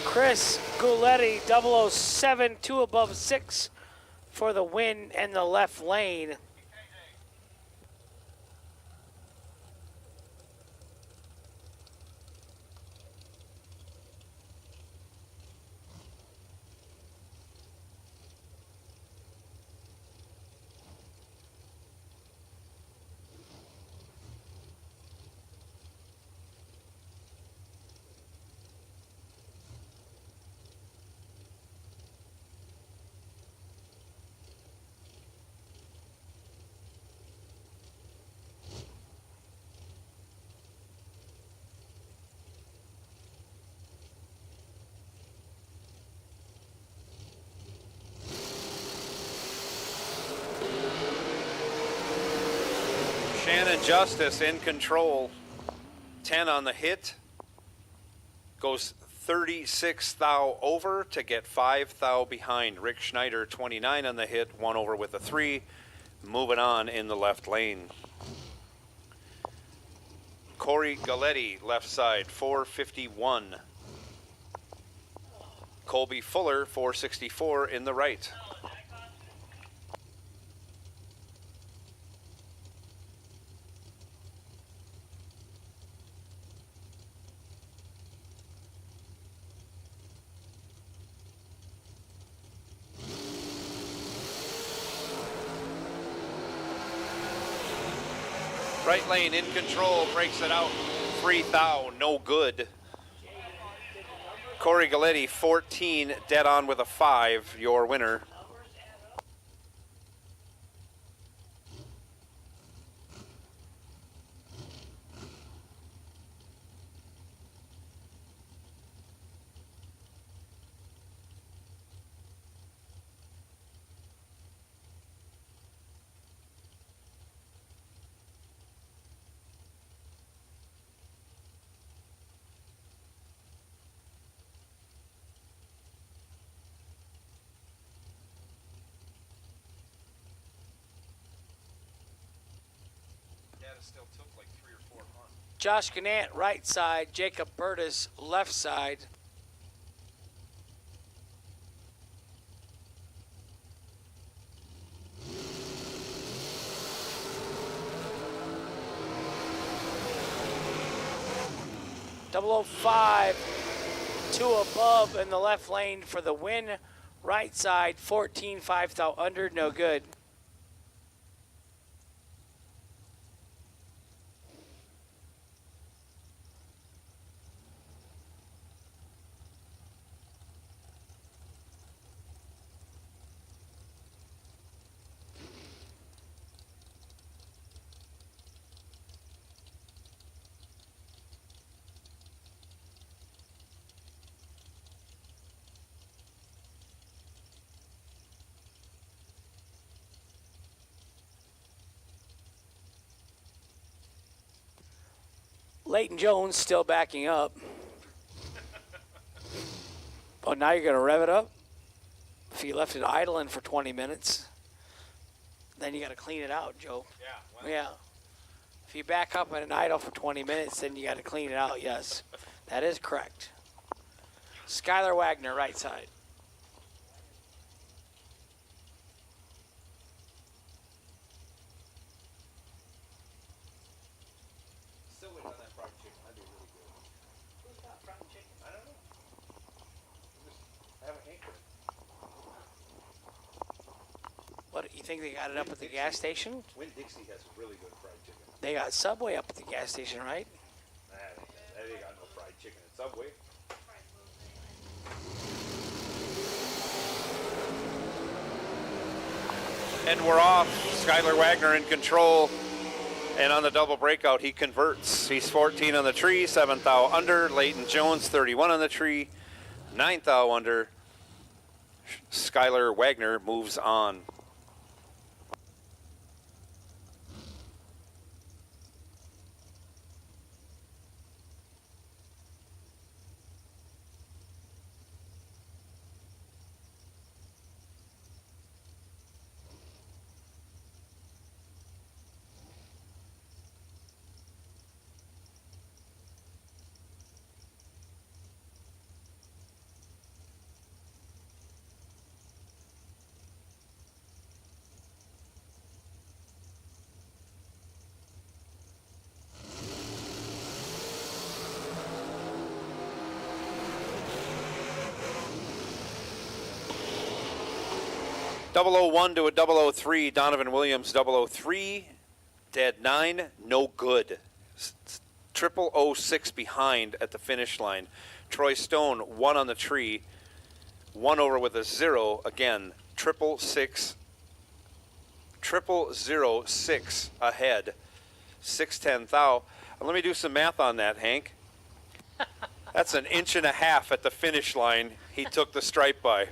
Chris Gouletti, 007, 2 above 6 for the win and the left lane. Shannon Justice in control. 10 on the hit. Goes 36 thou over to get 5 thou behind. Rick Schneider, 29 on the hit, 1 over with a 3. Moving on in the left lane. Corey Galetti, left side, 451. Colby Fuller, 464 in the right. Right lane in control, breaks it out. 3 thou, no good. Corey Galetti, 14, dead on with a 5, your winner. Still took like 3 or 4 months. Josh Gannett, right side. Jacob Burtis, left side. Double 05, 2 above in the left lane for the win. Right side, 14, 5 thou under, no good. Leighton Jones still backing up. Oh, now you're going to rev it up? If you left it idling for 20 minutes, then you got to clean it out, Joe. Yeah. Well, Yeah. If you back up at an idle for 20 minutes, then you got to clean it out, yes. That is correct. Skylar Wagner, right side. Still waiting on that fried chicken. That'd be really good. Who's got fried chicken? I don't know. Just have a hankering. What, you think they got it up at the gas station? Winn-Dixie has really good fried chicken. They got Subway up at the gas station, right? They got no fried chicken at Subway. And we're off. Skylar Wagner in control. And on the double breakout, he converts. He's 14 on the tree, 7th thou under. Leighton Jones, 31 on the tree, 9th thou under. Skylar Wagner moves on. Double 0-1 to a 0-0-3. Donovan Williams, 0-0-3. Dead 9. No good. 0-0-6 behind at the finish line. Troy Stone, 1 on the tree. 1 over with a 0. Again, 6-6. 0-0-6 ahead. 6-10 thou. Let me do some math on that, Hank. That's an inch and a half at the finish line he took the stripe by.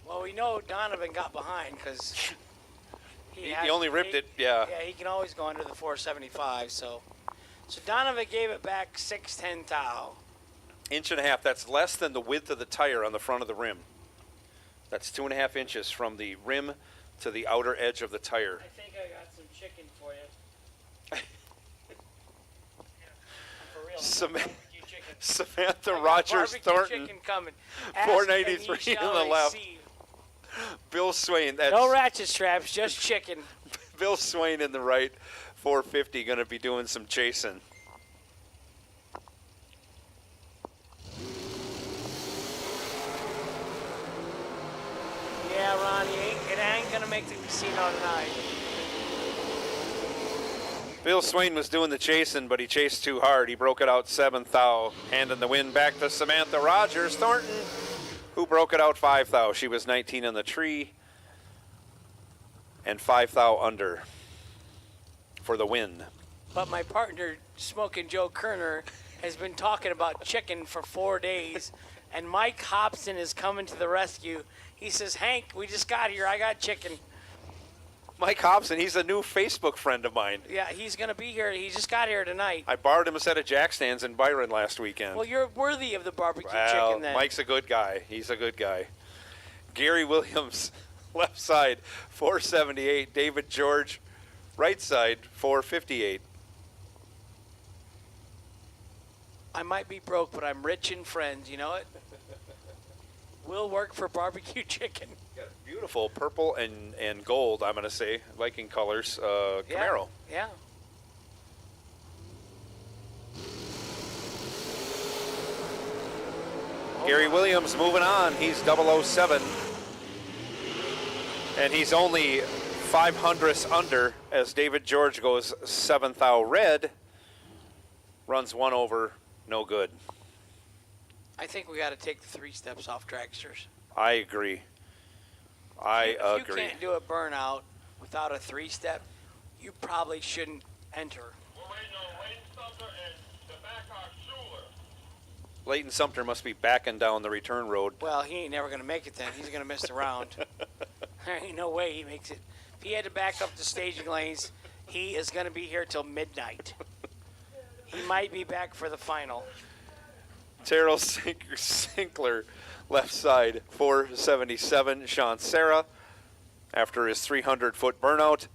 Well, we know Donovan got behind because He only ripped it, yeah. Yeah, he can always go under the 475. So Donovan gave it back 6'10" thou. Inch and a half. That's less than the width of the tire on the front of the rim. That's 2.5 inches from the rim to the outer edge of the tire. I think I got some chicken for you. For real. Samantha, Barbecue chicken. Samantha I got Rogers barbecue Thornton, chicken coming. Ask 493 and ye on shall the left. receive. Bill Swain. That's No ratchet straps, just chicken. Bill Swain in the right. 450 going to be doing some chasing. Yeah, Ronnie, it ain't gonna make the casino tonight. Bill Swain was doing the chasing, but he chased too hard. He broke it out 7th thou, handing the win back to Samantha Rogers Thornton, who broke it out 5th thou. She was 19 on the tree and 5th thou under for the win. But my partner, Smoking Joe Kerner, has been talking about chicken for 4 days, and Mike Hobson is coming to the rescue. He says, Hank, we just got here. I got chicken. Mike Hobson, he's a new Facebook friend of mine. Yeah, he's going to be here. He just got here tonight. I borrowed him a set of jack stands in Byron last weekend. Well, you're worthy of the barbecue Well, chicken then. Mike's a good guy. He's a good guy. Gary Williams, left side, 478. David George, right side, 458. I might be broke, but I'm rich in friends. You know it? We'll work for barbecue chicken. Got a beautiful purple and gold, I'm going to say, Viking colors, Camaro. Yeah. Gary Williams moving on. He's 007. And he's only 500ths under as David George goes 7th thou red. Runs 1 over, no good. I think we got to take the 3 steps off dragsters. I agree. I If agree. you can't do a burnout without a 3-step, you probably shouldn't enter. We're waiting on Wayne Sumter and Tabacco Schuler. Leighton Sumter must be backing down the return road. Well, he ain't never going to make it then. He's going to miss the round. There ain't no way he makes it. If he had to back up the staging lanes, he is going to be here till midnight. He might be back for the final. Terrell Sinkler, left side, 477. Sean Serra, after his 300-foot burnout,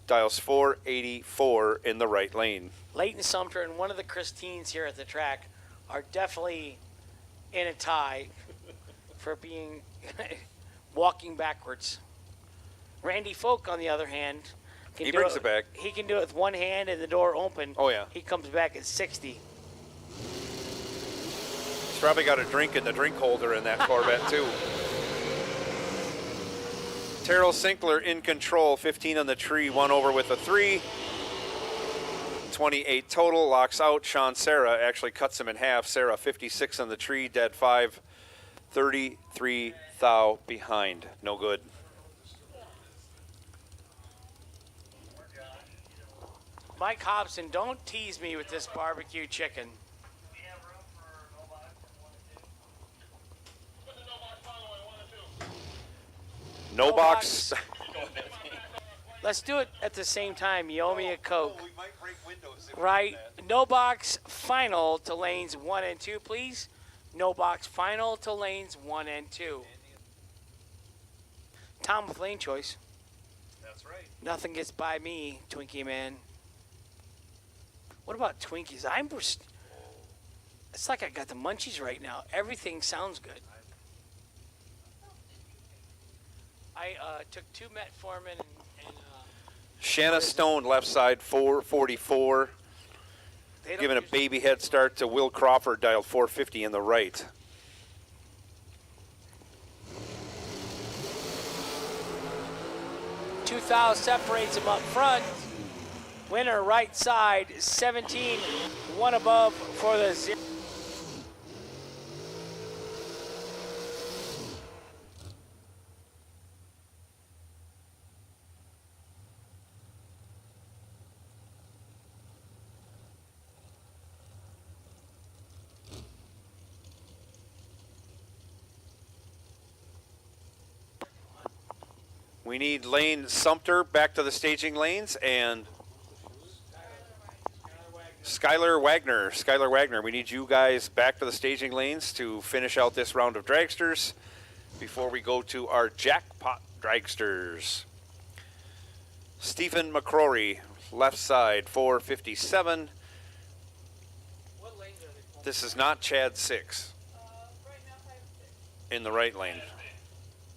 dials 484 in the right lane. Leighton Sumter and one of the Christines here at the track are definitely in a tie for being walking backwards. Randy Folk, on the other hand, He brings it back. He can do it with one hand and the door open. Oh, yeah. He comes back at 60. He's probably got a drink in the drink holder in that Corvette, too. Terrell Sinkler in control, 15 on the tree, 1 over with a 3. 28 total, locks out. Sean Serra actually cuts him in half. Serra 56 on the tree, dead 5. 33 thou behind. No good. Mike Hobson, don't tease me with this barbecue chicken. We have room for no box and 1 and 2. Put the no box final in 1 and 2. No box. Let's do it at the same time. You owe me a Coke. we might break windows if we Right. do that. No box final to lanes 1 and 2, please. No box final to lanes 1 and 2. Tom with lane choice. That's right. Nothing gets by me, Twinkie man. What about Twinkies? It's like I got the munchies right now. Everything sounds good. I took 2 metformin and Shanna Stone, left side, 444. they don't Giving a use- baby head start to Will Crawford, dialed 450 in the right. $2,000 separates him up front. Winner right side, 17, 1 above for the 0. We need Lane Sumter back to the staging lanes and Skylar Wagner. Skylar Wagner, we need you guys back to the staging lanes to finish out this round of dragsters before we go to our jackpot dragsters. Stephen McCrory, left side, 457. This is not Chad 6. In the right lane.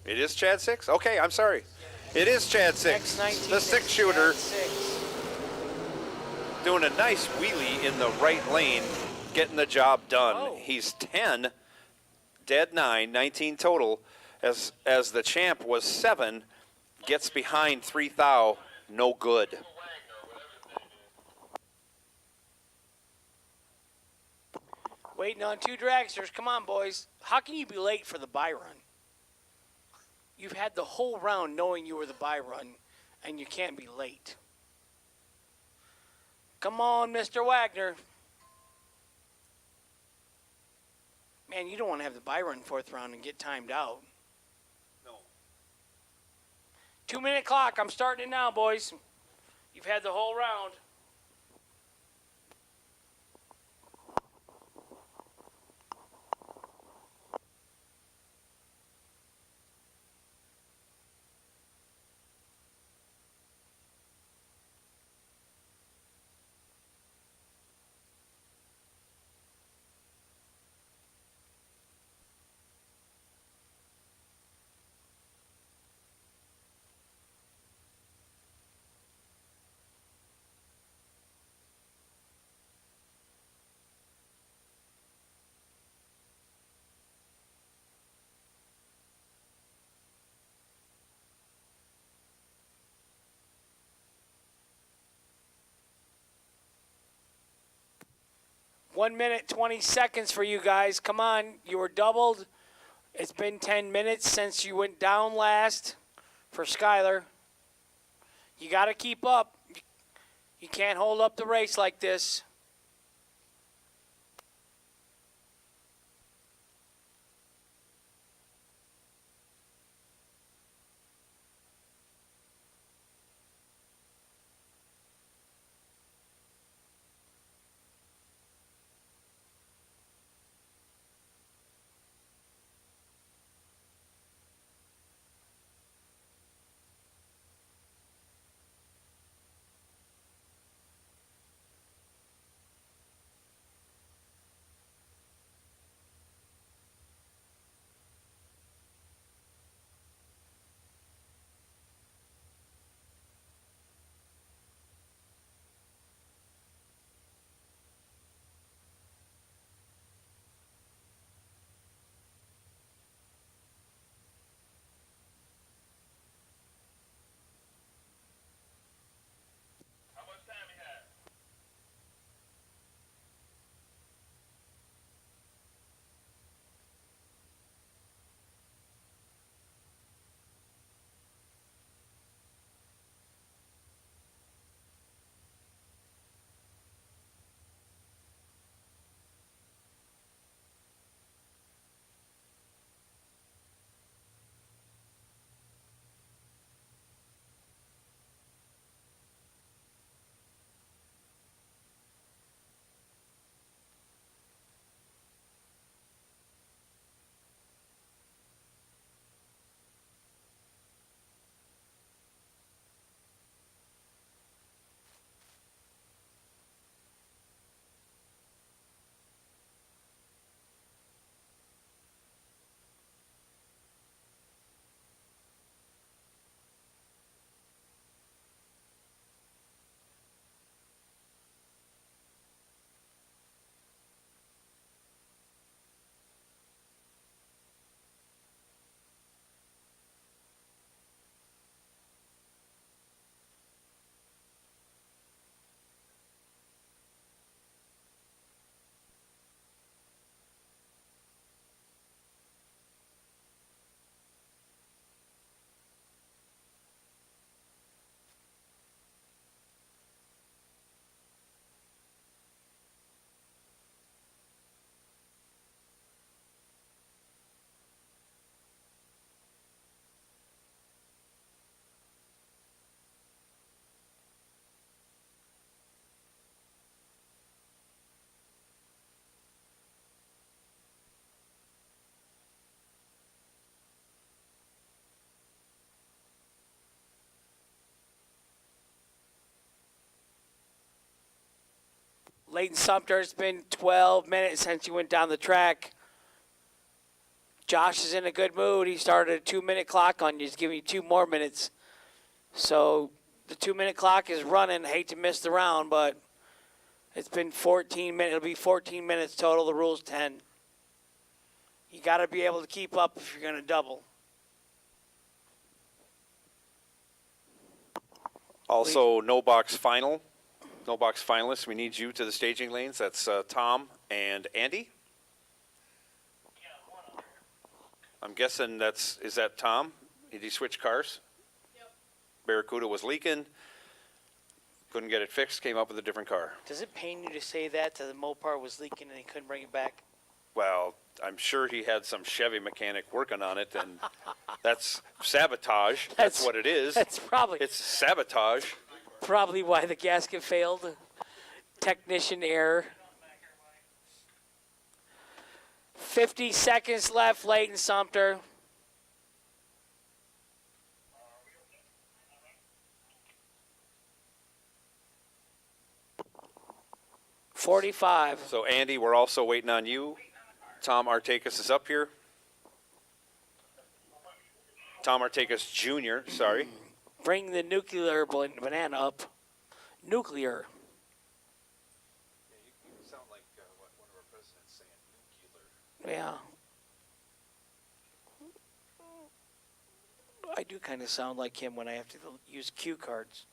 It is Chad 6? Okay, I'm sorry. It is Chad 6. X19, The 6-shooter Chad 6. doing a nice wheelie in the right lane, getting the job done. Oh. He's 10, dead 9, 19 total. As the champ was 7, gets behind 3 thou, no good. Waiting on 2 dragsters. Come on, boys. How can you be late for the buy run? You've had the whole round knowing you were the buy run, and you can't be late. Come on, Mr. Wagner. Man, you don't want to have the buy run 4th round and get timed out. No. 2-minute clock. I'm starting it now, boys. You've had the whole round. One minute, 20 seconds for you guys. Come on, you were doubled. It's been 10 minutes since you went down last for Skyler. You got to keep up. You can't hold up the race like this. Leighton Sumter, it's been 12 minutes since you went down the track. Josh is in a good mood. He started a 2-minute clock on you. He's giving you 2 more minutes. So the 2-minute clock is running. I hate to miss the round, but it's been 14 minutes. It'll be 14 minutes total. The rule's 10. You got to be able to keep up if you're going to double. Also, no box final. No box finalists. We need you to the staging lanes. That's Tom and Andy. I'm guessing is that Tom? Did he switch cars? Yep. Barracuda was leaking. Couldn't get it fixed. Came up with a different car. Does it pain you to say that the Mopar was leaking and he couldn't bring it back? Well, I'm sure he had some Chevy mechanic working on it, and that's sabotage. That's what it is. That's probably It's sabotage. probably why the gasket failed. Technician error. 50 seconds left, Leighton Sumter. .45. So, Andy, we're also waiting on you. Tom Artakis is up here. Tom Artakis Jr., sorry. Bring the nuclear banana up. Nuclear. You sound like one of our presidents saying nuclear. Yeah. I do kind of sound like him when I have to use cue cards.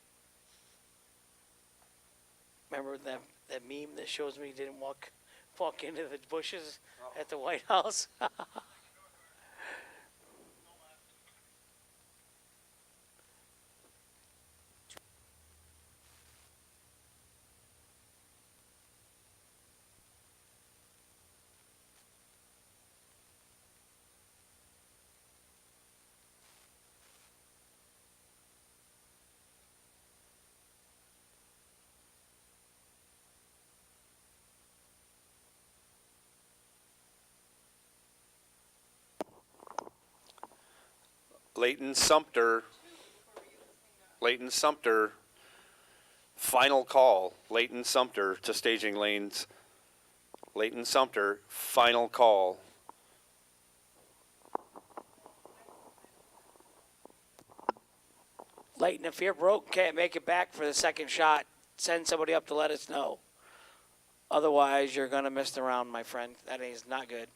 Remember that meme that shows me he didn't walk into the bushes at the White House? Leighton Sumter, final call. Leighton Sumter to staging lanes. Leighton Sumter, final call. Leighton, if you're broke, can't make it back for the second shot, send somebody up to let us know. Otherwise, you're going to miss the round, my friend. That is not good.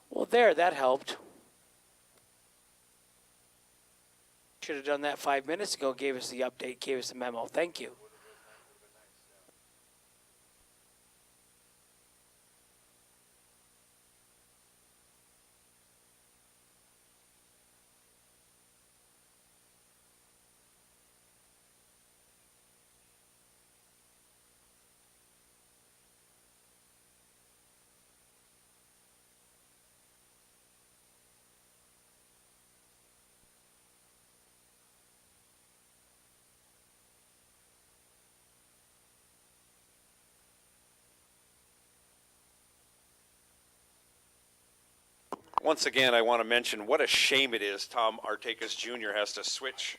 Well, there, that helped. Should have done that 5 minutes ago, gave us the update, gave us the memo. Thank you. Once again, I want to mention what a shame it is Tom Artakis Jr. has to switch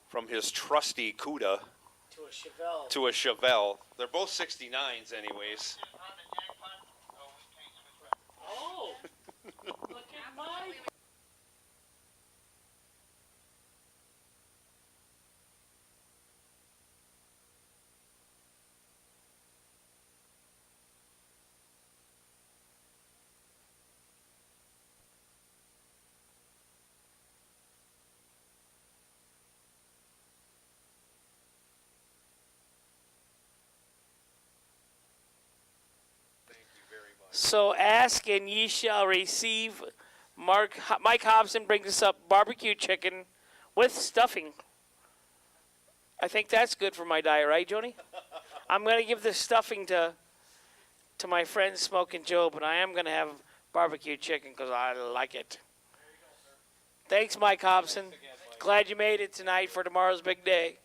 from his trusty Cuda to a Chevelle. They're both 69s anyways. Oh, look at my. So ask and ye shall receive. Mike Hobson brings us up barbecue chicken with stuffing. I think that's good for my diet, right, Joni? I'm going to give the stuffing to my friend Smoking Joe, but I am going to have barbecue chicken because I like it. Thanks, Mike Hobson. Glad you made it tonight for tomorrow's big day.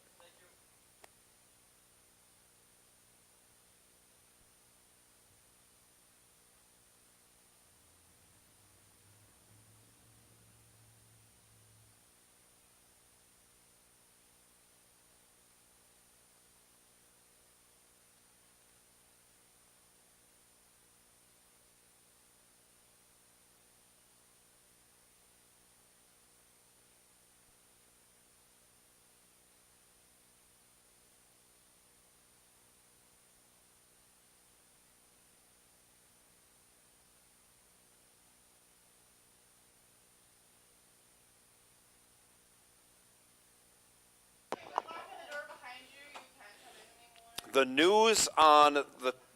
The news on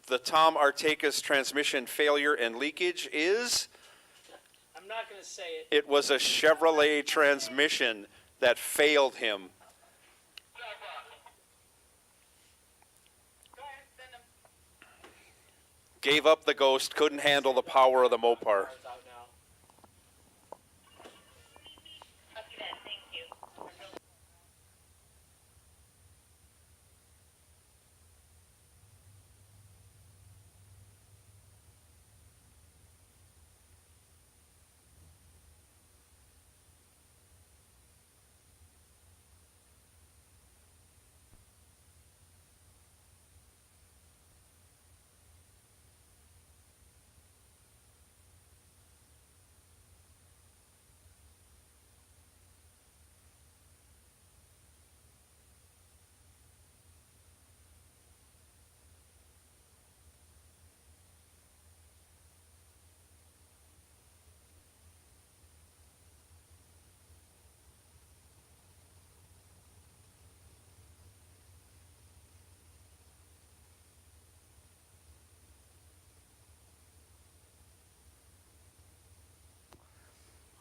the Tom Artekas transmission failure and leakage is I'm not going to say it. it was a Chevrolet transmission that failed him. Gave up the ghost, couldn't handle the power of the Mopar.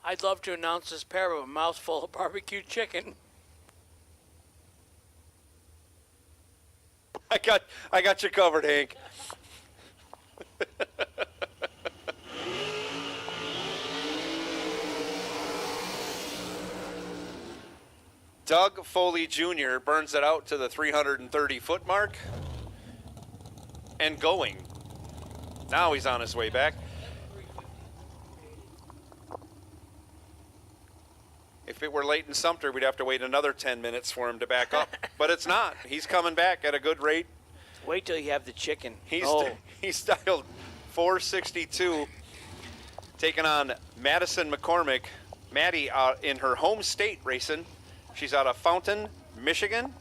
I'd love to announce this pair of a mouthful of barbecue chicken. I got you covered, Hank. Doug Foley Jr. burns it out to the 330-foot mark and going. Now he's on his way back. If it were Leighton Sumter, we'd have to wait another 10 minutes for him to back up. But it's not. He's coming back at a good rate. Wait till you have the chicken. He's dialed 462, taking on Madison McCormick. Maddie in her home state racing. She's out of Fountain, Michigan.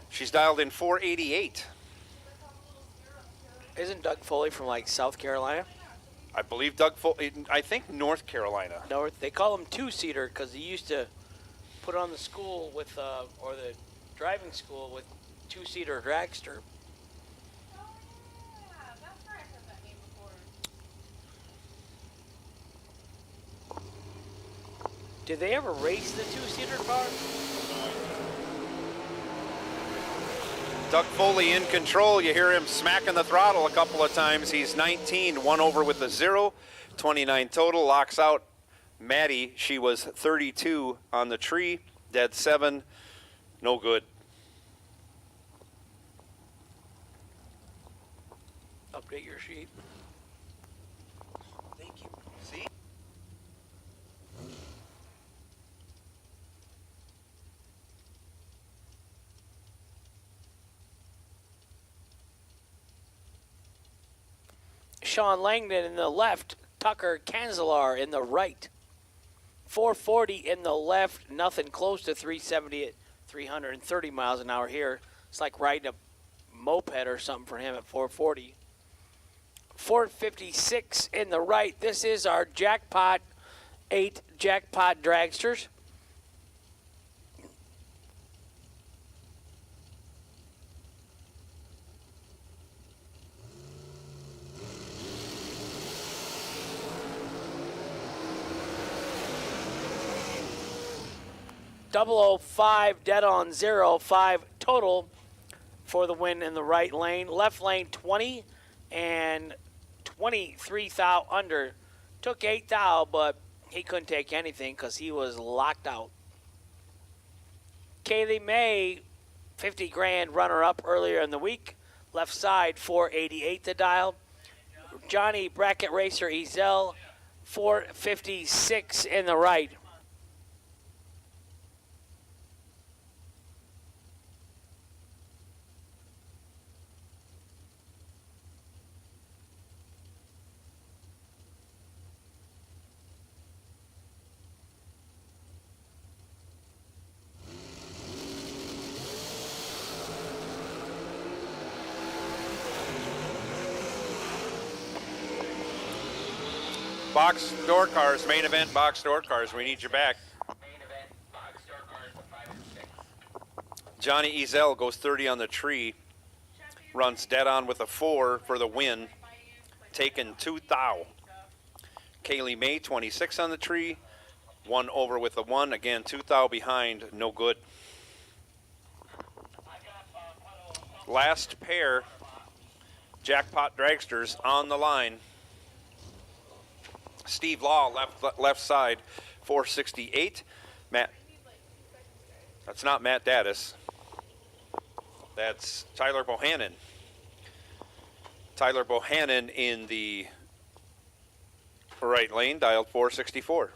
She's dialed in 488. Isn't Doug Foley from like South Carolina? I believe Doug Foley, I think North Carolina. No, they call him two-seater because he used to put on the school with, or the driving school with two-seater dragster. Did they ever race the two-seater car? Doug Foley in control. You hear him smacking the throttle a couple of times. He's 19, one over with a 0, 29 total. Locks out Maddie. She was 32 on the tree, dead 7, no good. Update your sheet. Thank you. See? Sean Langdon in the left, Tucker Canzelar in the right. 440 in the left, nothing close to 370 at 330 miles an hour here. It's like riding a moped or something for him at 440. 456 in the right. This is our Jackpot 8 Jackpot Dragsters. 005 dead on 0, 5 total for the win in the right lane. Left lane 20 and 23 thou under. Took 8 thou, but he couldn't take anything because he was locked out. Kaylee May, 50 grand runner up earlier in the week. Left side 488 the dial. Johnny Bracket Racer Ezel 456 in the right. Box door cars, main event box door cars. We need you back. Johnny Ezel goes 30 on the tree, runs dead on with a 4 for the win, taking 2 thou. Kaylee May, 26 on the tree, 1 over with a 1, again 2 thou behind, no good. Last pair, jackpot dragsters on the line. Steve Law, left side, 468. That's not Matt Daddis. That's Tyler Bohannon. Tyler Bohannon in the right lane, dialed 464.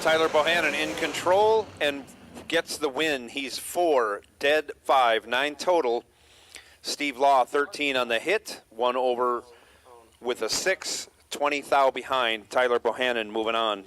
Tyler Bohannon in control and gets the win. He's 4, dead 5, 9 total. Steve Law, 13 on the hit, 1 over with a 6, 20 thou behind. Tyler Bohannon moving on.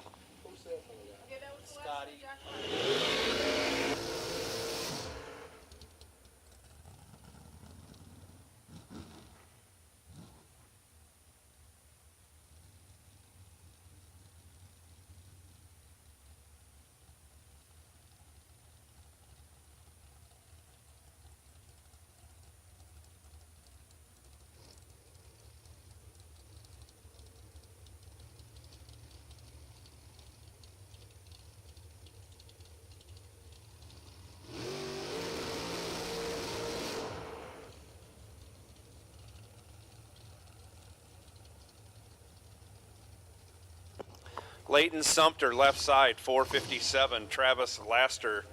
Leighton Sumter, left side, 457. Travis Laster,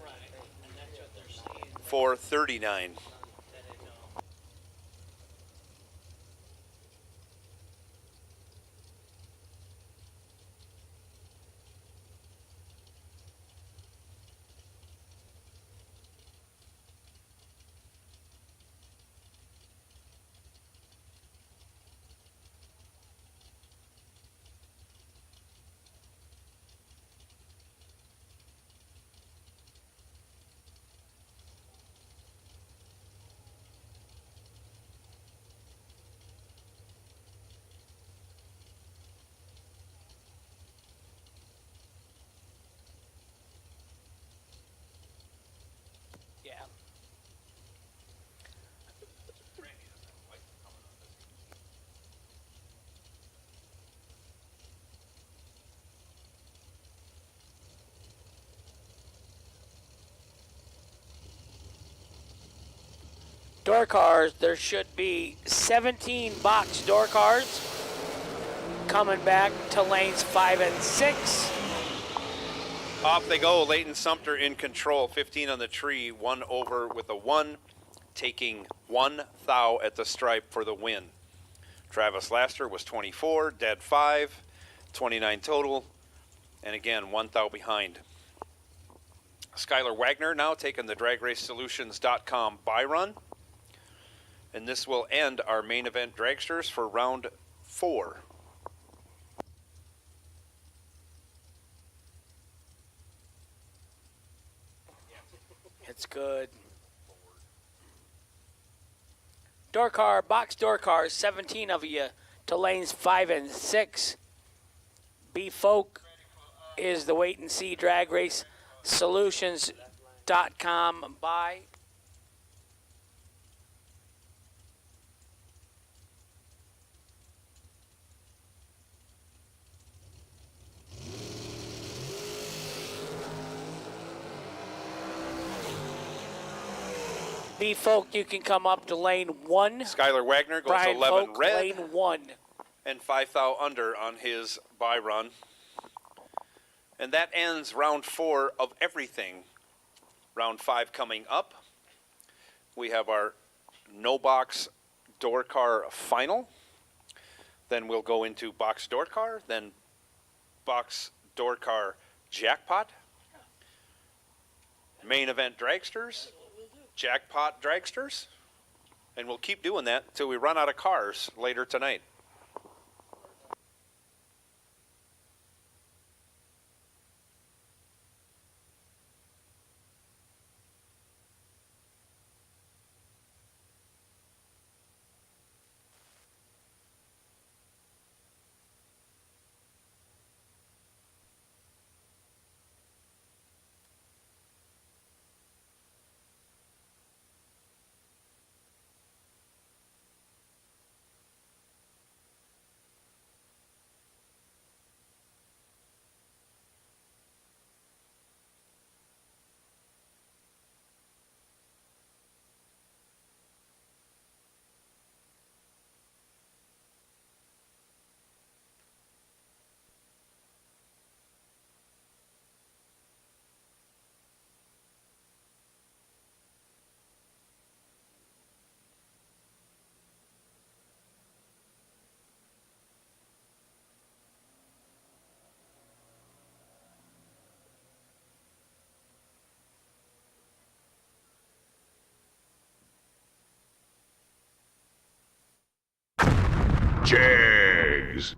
439. Door cars, there should be 17 box door cars coming back to lanes 5 and 6. Off they go. Leighton Sumter in control, 15 on the tree, 1 over with a 1, taking 1 thou at the stripe for the win. Travis Laster was 24, dead 5, 29 total, and again 1 thou behind. Skylar Wagner now taking the DragRaceSolutions.com buy run. And this will end our main event dragsters for round 4. It's good. Door car, box door cars, 17 of you to lanes 5 and 6. B Folk is the wait and see DragRaceSolutions.com buy. B Folk, you can come up to lane 1. Skylar Wagner goes Brian 11 Folk, red lane 1. and 5 thou under on his bye run. And that ends round 4 of everything. Round 5 coming up. We have our no box door car final. Then we'll go into box door car, then box door car jackpot, main event dragsters, jackpot dragsters, and we'll keep doing that until we run out of cars later tonight. Jags.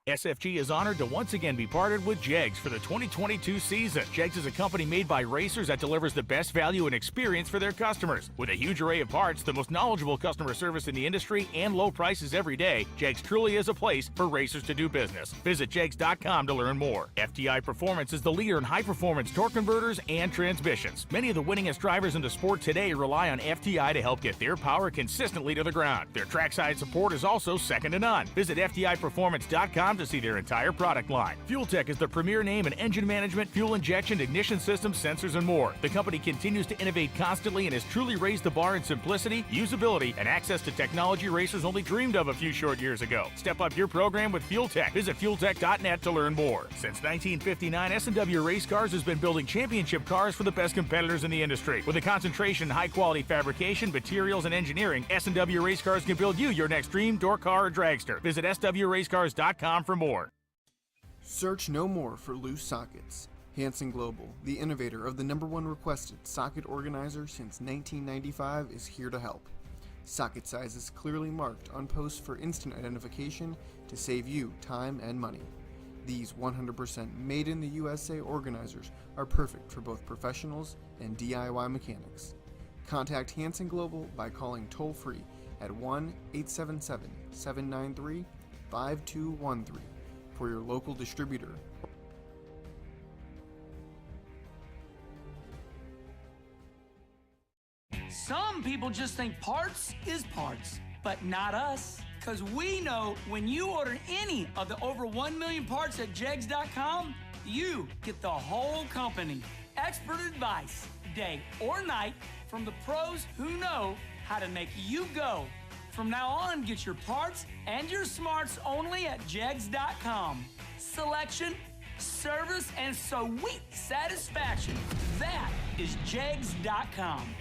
SFG is honored to once again be partnered with Jegs for the 2022 season. Jegs is a company made by racers that delivers the best value and experience for their customers. With a huge array of parts, the most knowledgeable customer service in the industry, and low prices every day, Jegs truly is a place for racers to do business. Visit jegs.com to learn more. FTI Performance is the leader in high-performance torque converters and transmissions. Many of the winningest drivers in the sport today rely on FTI to help get their power consistently to the ground. Their trackside support is also second to none. Visit FTIperformance.com to see their entire product line. Fuel Tech is the premier name in engine management, fuel injection, ignition systems, sensors, and more. The company continues to innovate constantly and has truly raised the bar in simplicity, usability, and access to technology racers only dreamed of a few short years ago. Step up your program with Fuel Tech. Visit fueltech.net to learn more. Since 1959, S&W Race Cars has been building championship cars for the best competitors in the industry. With a concentration in high-quality fabrication, materials, and engineering, S&W Race Cars can build you your next dream, door car, or dragster. Visit swracecars.com for more. Search no more for loose sockets. Hanson Global, the innovator of the #1 requested socket organizer since 1995, is here to help. Socket sizes clearly marked on posts for instant identification to save you time and money. These 100% made in the USA organizers are perfect for both professionals and DIY mechanics. Contact Hanson Global by calling toll-free at 1-877-793-5213 for your local distributor. Some people just think parts is parts, but not us. Because we know when you order any of the over 1 million parts at jegs.com, you get the whole company. Expert advice, day or night, from the pros who know how to make you go. From now on, get your parts and your smarts only at jegs.com. Selection, service, and sweet satisfaction. That is jegs.com.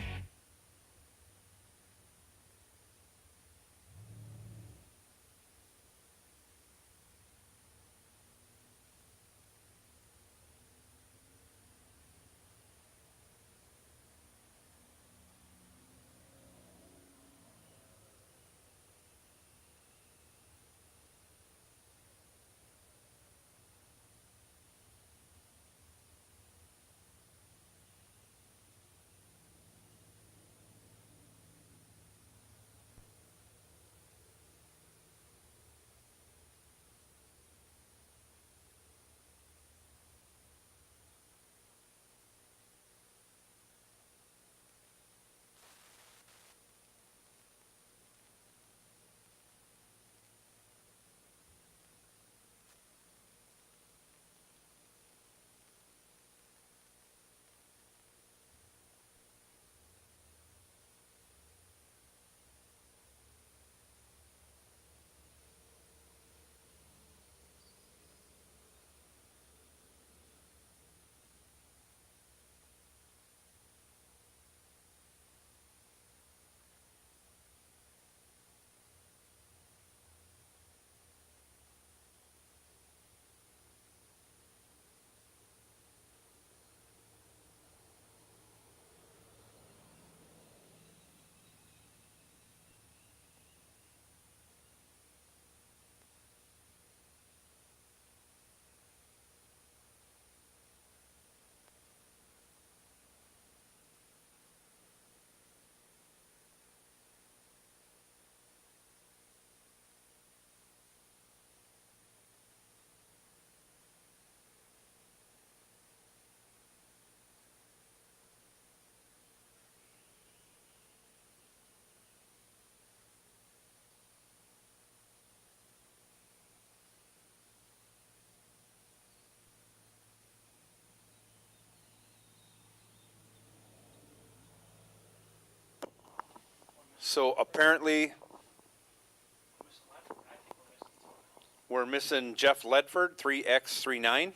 So apparently we're missing Jeff Ledford, 3X39.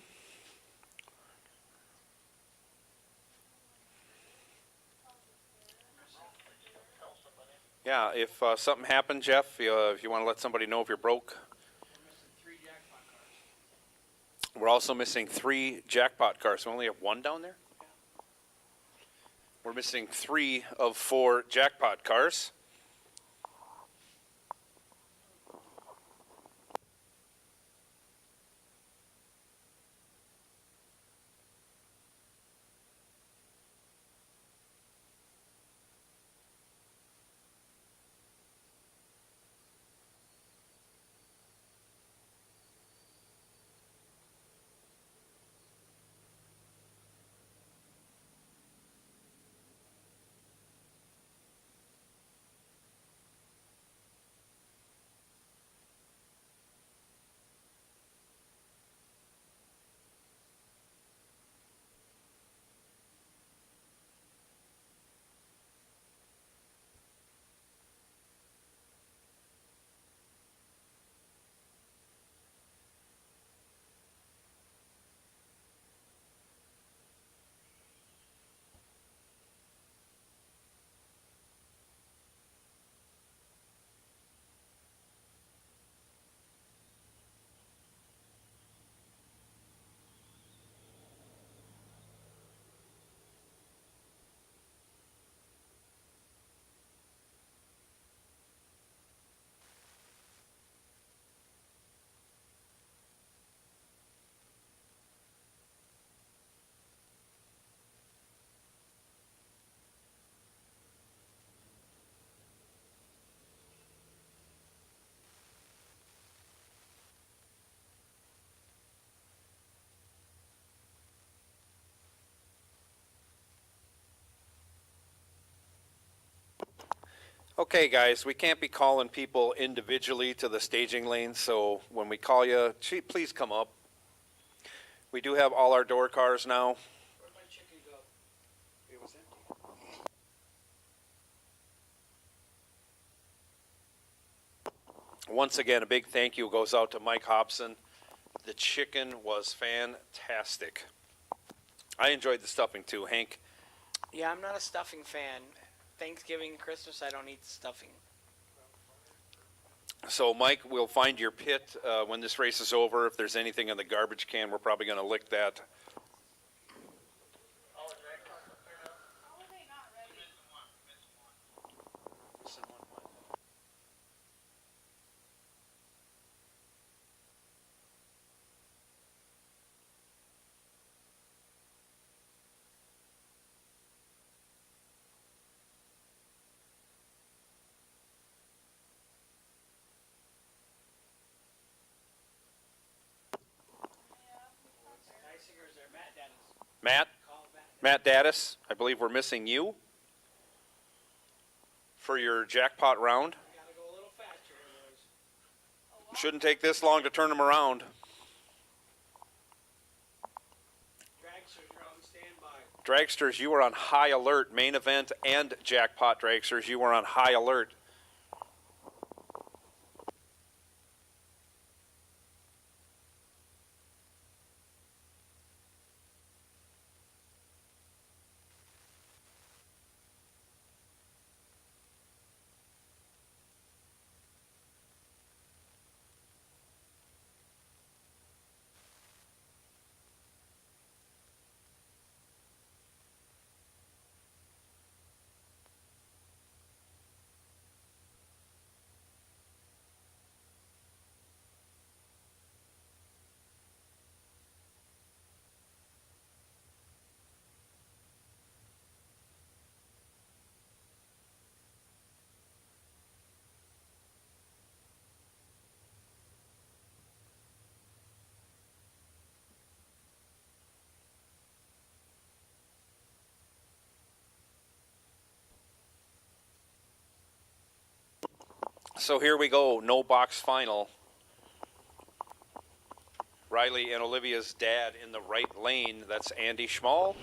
Yeah, if something happened, Jeff, if you want to let somebody know if you're broke. We're also missing 3 jackpot cars. We only have 1 down there? We're missing 3 of 4 jackpot cars. Okay, guys, we can't be calling people individually to the staging lane, so when we call you, please come up. We do have all our door cars now. Where'd my chicken go? It was empty. Once again, a big thank you goes out to Mike Hobson. The chicken was fantastic. I enjoyed the stuffing too, Hank. Yeah, I'm not a stuffing fan. Thanksgiving, Christmas, I don't eat the stuffing. So, Mike, we'll find your pit when this race is over. If there's anything in the garbage can, we're probably going to lick that. Matt Daddis, I believe we're missing you for your jackpot round. Gotta go a little faster here, boys. Shouldn't take this long to turn them around. Dragsters, you're on standby. Dragsters, you are on high alert. Main event and jackpot dragsters, you are on high alert. So here we go, no box final. Riley and Olivia's dad in the right lane. That's Andy Schmall.